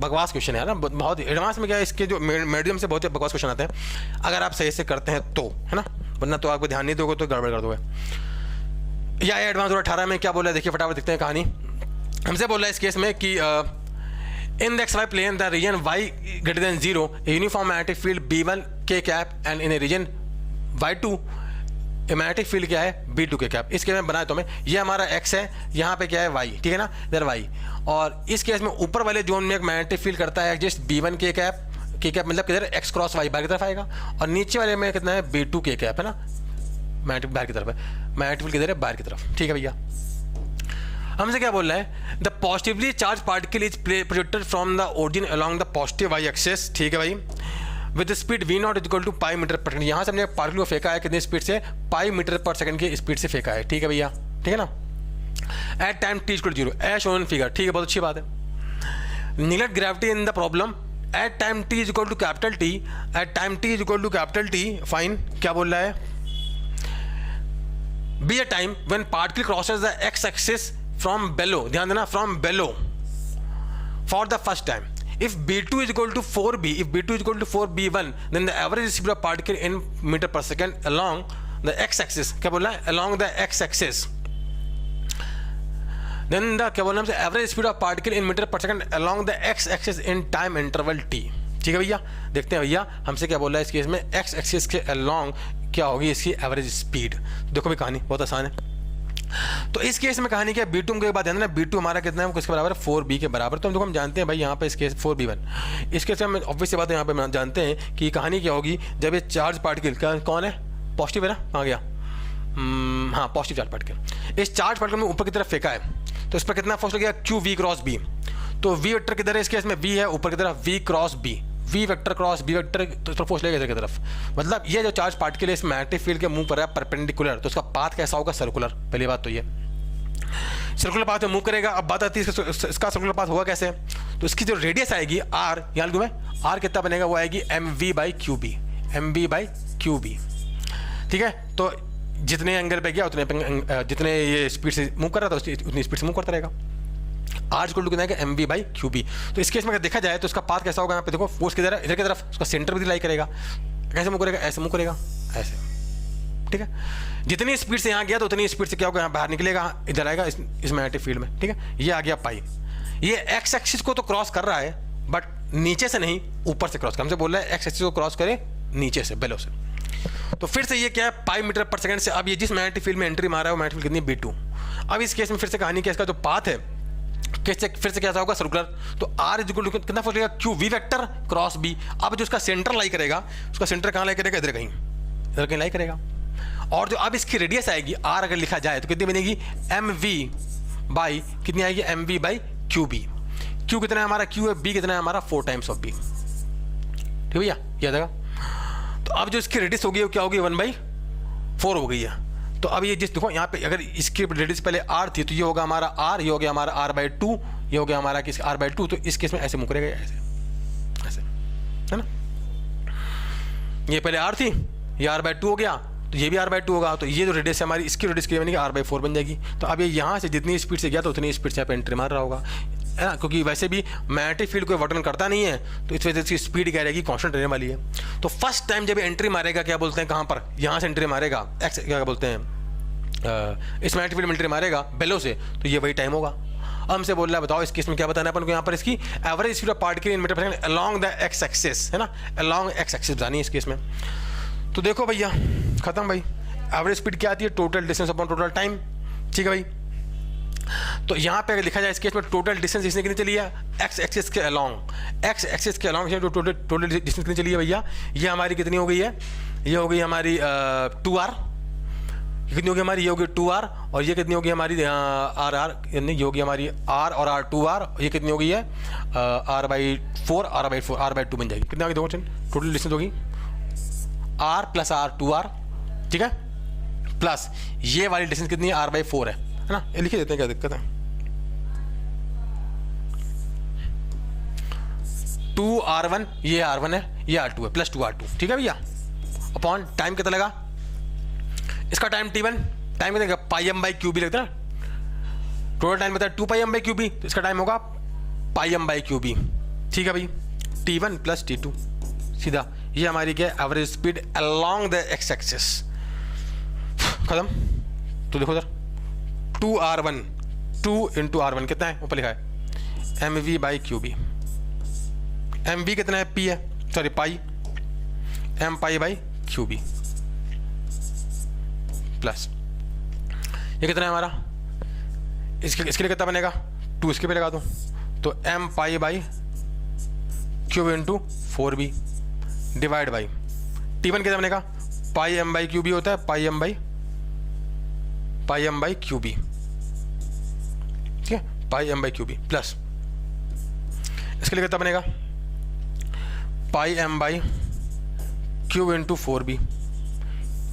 बकवास क्वेश्चन है ना, बहुत एडवांस में क्या है, इसके जो मीडियम से बहुत ही बकवास क्वेश्चन आते हैं, अगर आप सही से करते हैं तो, है ना, वरना तो आपको ध्यान नहीं दोगे तो गड़बड़ कर दोगे। या एडवांस 18 में क्या बोला है, देखिए फटाफट देखते हैं कहानी। हमसे बोला है इस केस में कि in the xy plane the region y greater than 0 a uniform magnetic field B1 K cap and in a region y2 a magnetic field क्या है, B2 K cap। इस केस में बनाया तो मैं, ये हमारा x है, यहाँ पे क्या है y, ठीक है ना, इधर y, और इस केस में ऊपर वाले जोन में एक मैग्नेटिक फील्ड करता है एग्जिस्ट B1 K cap मतलब किधर x क्रॉस y बाहर की तरफ आएगा, और नीचे वाले में कितना है B2 K cap, है ना, मैग्नेटिक बाहर की तरफ है, मैग्नेटिक फील्ड किधर है, बाहर की तरफ। ठीक है भैया, हमसे क्या बोल रहा है, the positively charge particle is projected from the origin along the positive y axis, ठीक है भाई, with speed v0 equal to pi metre per second. यहाँ से हमने पार्टिकल को फेंका है कितनी स्पीड से, पाई मीटर पर सेकंड की स्पीड से फेंका है। ठीक है भैया, ठीक है ना, at time t equal 0 as shown figure. ठीक है, बहुत अच्छी बात है। Neglect gravity in the problem at time t equal to capital T, at time t equal to capital T, fine. क्या बोल रहा है, be a time when particle crosses the x axis from below, ध्यान देना, from below for the first time. If B2 is equal to 4B, if B2 is equal to 4B1, then the average speed of particle in meter per second along the x-axis, क्या बोलना है, along the x-axis, then the क्या बोलना है, average speed of particle in meter per second along the x-axis in time interval t। ठीक है भैया, देखते हैं भैया हमसे क्या बोल रहा है इस केस में, x-axis के along क्या होगी इसकी एवरेज स्पीड। देखो भी कहानी बहुत आसान है। तो इस केस में कहानी क्या है, B2 के बाद ध्यान देना, B2 हमारा कितना है, किसके बराबर है, 4B के बराबर। तो हम जानते हैं भाई यहाँ पे इस केस 4B1, इस केस में ऑब्वियस बात है, यहाँ पे हम जानते हैं कि कहानी क्या होगी, जब ये चार्ज पार्टिकल कौन है, पॉजिटिव है ना, कहाँ गया, हाँ पॉजिटिव चार्ज पार्टिकल, इस चार्ज पार्टिकल में ऊपर की तरफ फेंका है, तो इस पर कितना फोर्स लग गया, QV क्रॉस B। तो V वेक्टर किधर है इस केस में, V है ऊपर की तरफ, V cross B, V vector cross B vector, तो इस पर फोर्स लगेगा इधर की तरफ। मतलब ये जो चार्ज पार्टिकल है इस मैग्नेटिक फील्ड के मुंह पर है परपेंडिकुलर, तो उसका पाथ कैसा होगा, सर्कुलर। पहली बात तो ये सर्कुलर पाथ में मूव करेगा। अब बात आती है इसका सर्कुलर पाथ होगा कैसे, तो इसकी जो रेडियस आएगी R, यहाँ लिखूँ मैं, R कितना बनेगा, वो आएगी mv by QB, mv by QB। ठीक है, तो जितने एंगल पे गया उतने जितने ये स्पीड से मूव कर रहा था उतनी स्पीड से मूव करता रहेगा। R इक्वल टू कितना है, mv बाई QB। तो इस केस में अगर देखा जाए तो इसका पाथ कैसा होगा, यहाँ पे देखो फोर्स किधर है, इधर की तरफ, उसका सेंटर भी लाई करेगा, कैसे मूव करेगा, ऐसे मूव करेगा, ऐसे। ठीक है, जितनी स्पीड से यहाँ गया तो उतनी स्पीड से क्या होगा, यहाँ बाहर निकलेगा, इधर आएगा इस मैग्नेटिक फील्ड में। ठीक है, ये आ गया पाई, ये एक्स एक्सिस को तो क्रॉस कर रहा है बट नीचे से नहीं, ऊपर से क्रॉस कर, हमसे बोल रहा है एक्स एक्सिस को क्रॉस करे नीचे से, बेलो से। तो फिर से ये क्या है, पाई मीटर पर सेकंड से। अब ये जिस मैग्नेटिक फील्ड में एंट्री मारा है वो मैग्नेटिक फील्ड कितनी, B2। अब इस केस में फिर से कहानी क्या, इसका जो पाथ है कैसे फिर से कैसा होगा सर्कुलर, तो आर इज इक्वल टू कितना फोर्स लगेगा, Q V vector cross B. अब जो उसका सेंटर लाई करेगा, उसका सेंटर कहाँ लाई करेगा, इधर कहीं लाई करेगा। और जो अब इसकी रेडियस आएगी आर अगर लिखा जाए तो कितनी बनेगी, एम वी बाई कितनी आएगी, M V by Q B. Q कितना है हमारा, क्यू है, बी कितना है हमारा 4 टाइम्स ऑफ बी। ठीक भैया, याद आएगा। तो अब जो इसकी रेडियस होगी वो क्या होगी, 1/4 हो गई है। तो अब ये जिस देखो यहाँ पे अगर इसकी रेडियस पहले r थी तो ये होगा हमारा r, ये हो गया हमारा r/2, ये हो गया हमारा किस r/2। तो इस केस में ऐसे मुकरेगा, ऐसे ऐसे, है ना। ये पहले r थी, ये r/2 हो गया, तो ये भी r/2 होगा। तो ये जो रेडियस है हमारी, इसकी रेडियस की बनेगी r/4 बन जाएगी। तो अब ये यहाँ से जितनी स्पीड से गया तो उतनी स्पीड से यहाँ पे एंट्री मार रहा होगा, है ना, क्योंकि वैसे भी मैग्नेटिक फील्ड कोई वर्तन करता नहीं है, तो इस वजह से स्पीड क्या रहेगी, कांस्टेंट रहने वाली है। तो फर्स्ट टाइम जब एंट्री मारेगा, क्या बोलते हैं, कहाँ पर, यहाँ से एंट्री मारेगा, एक्स क्या बोलते हैं, इस मैग्नेटिक फील्ड में एंट्री मारेगा बेलो से, तो ये वही टाइम होगा। अब हमसे बोल रहा है बताओ इस केस में क्या बताना है अपन को, यहाँ पर इसकी average speed of particle in metre per second along the x axis, है ना, अलोंग एक्स एक्सिस बतानी है इस केस में। तो देखो भैया खत्म भाई, एवरेज स्पीड क्या आती है, total distance upon total time. ठीक है भाई, तो यहाँ पे अगर लिखा जाए इस केस में टोटल डिस्टेंस इसने कितनी चली है, एक्स एक्सिस के अलोंग, एक्स एक्सिस के अलोंग जो टोटल डिस्टेंस कितनी चली है भैया, ये हमारी कितनी हो गई है, ये हो गई हमारी 2r, कितनी होगी हमारी, ये होगी 2r, और ये कितनी होगी हमारी r यानी ये होगी हमारी r और r 2r, ये कितनी हो गई है r/4, r/2 बन जाएगी। कितनी आ गई दो टोटल डिस्टेंस होगी r प्लस r 2r, ठीक है, प्लस ये वाली डिस्टेंस कितनी है, r/4 है ना, ये लिखे देते हैं, क्या दिक्कत है। 2r1 ये r1 है, ये r2 है, प्लस 2r2, ठीक है भैया, अपॉन टाइम कितना लगा इसका, टाइम t1, टाइम कितना πm/qb लगता है, टोटल टाइम बताया 2πm/qb, तो इसका टाइम होगा πm/qb। ठीक है भाई, t1 प्लस t2 सीधा, ये हमारी क्या average speed along the x axis. खत्म। तो देखो सर 2r1, 2 × r1 कितना है, ऊपर लिखा है mv/qb, mv कितना है, p है, सॉरी पाई, m/qb प्लस ये कितना है हमारा, इसके लिए कितना बनेगा, 2 इसके पे लगा दूँ तो m/qb × 4b divide by t1 कितना बनेगा, πm/qb होता है, πm/qb, ठीक है, πm/qb प्लस इसके लिए कितना बनेगा, πm/q × 4b,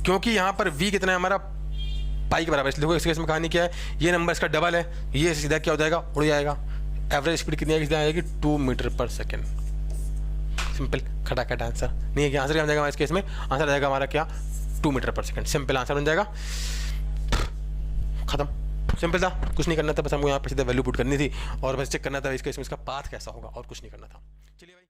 क्योंकि यहाँ पर v कितना है हमारा पाई के बराबर, इसलिए देखो इस केस में कहानी क्या है, ये नंबर इसका डबल है, ये सीधा क्या हो जाएगा, उड़ जाएगा। एवरेज स्पीड कितनी आएगी, आएगी 2 मीटर पर सेकेंड। सिंपल खटाखट आंसर नहीं है कि आंसर क्या बन जाएगा इस केस में, आंसर आ जाएगा हमारा क्या, 2 मीटर पर सेकेंड, सिंपल आंसर बन जाएगा। खत्म, सिंपल था, कुछ नहीं करना था, बस हमको यहाँ पर सीधा वैल्यू पुट करनी थी और बस चेक करना था इसका इसमें इसका पाथ कैसा होगा, और कुछ नहीं करना था। चलिए भाई।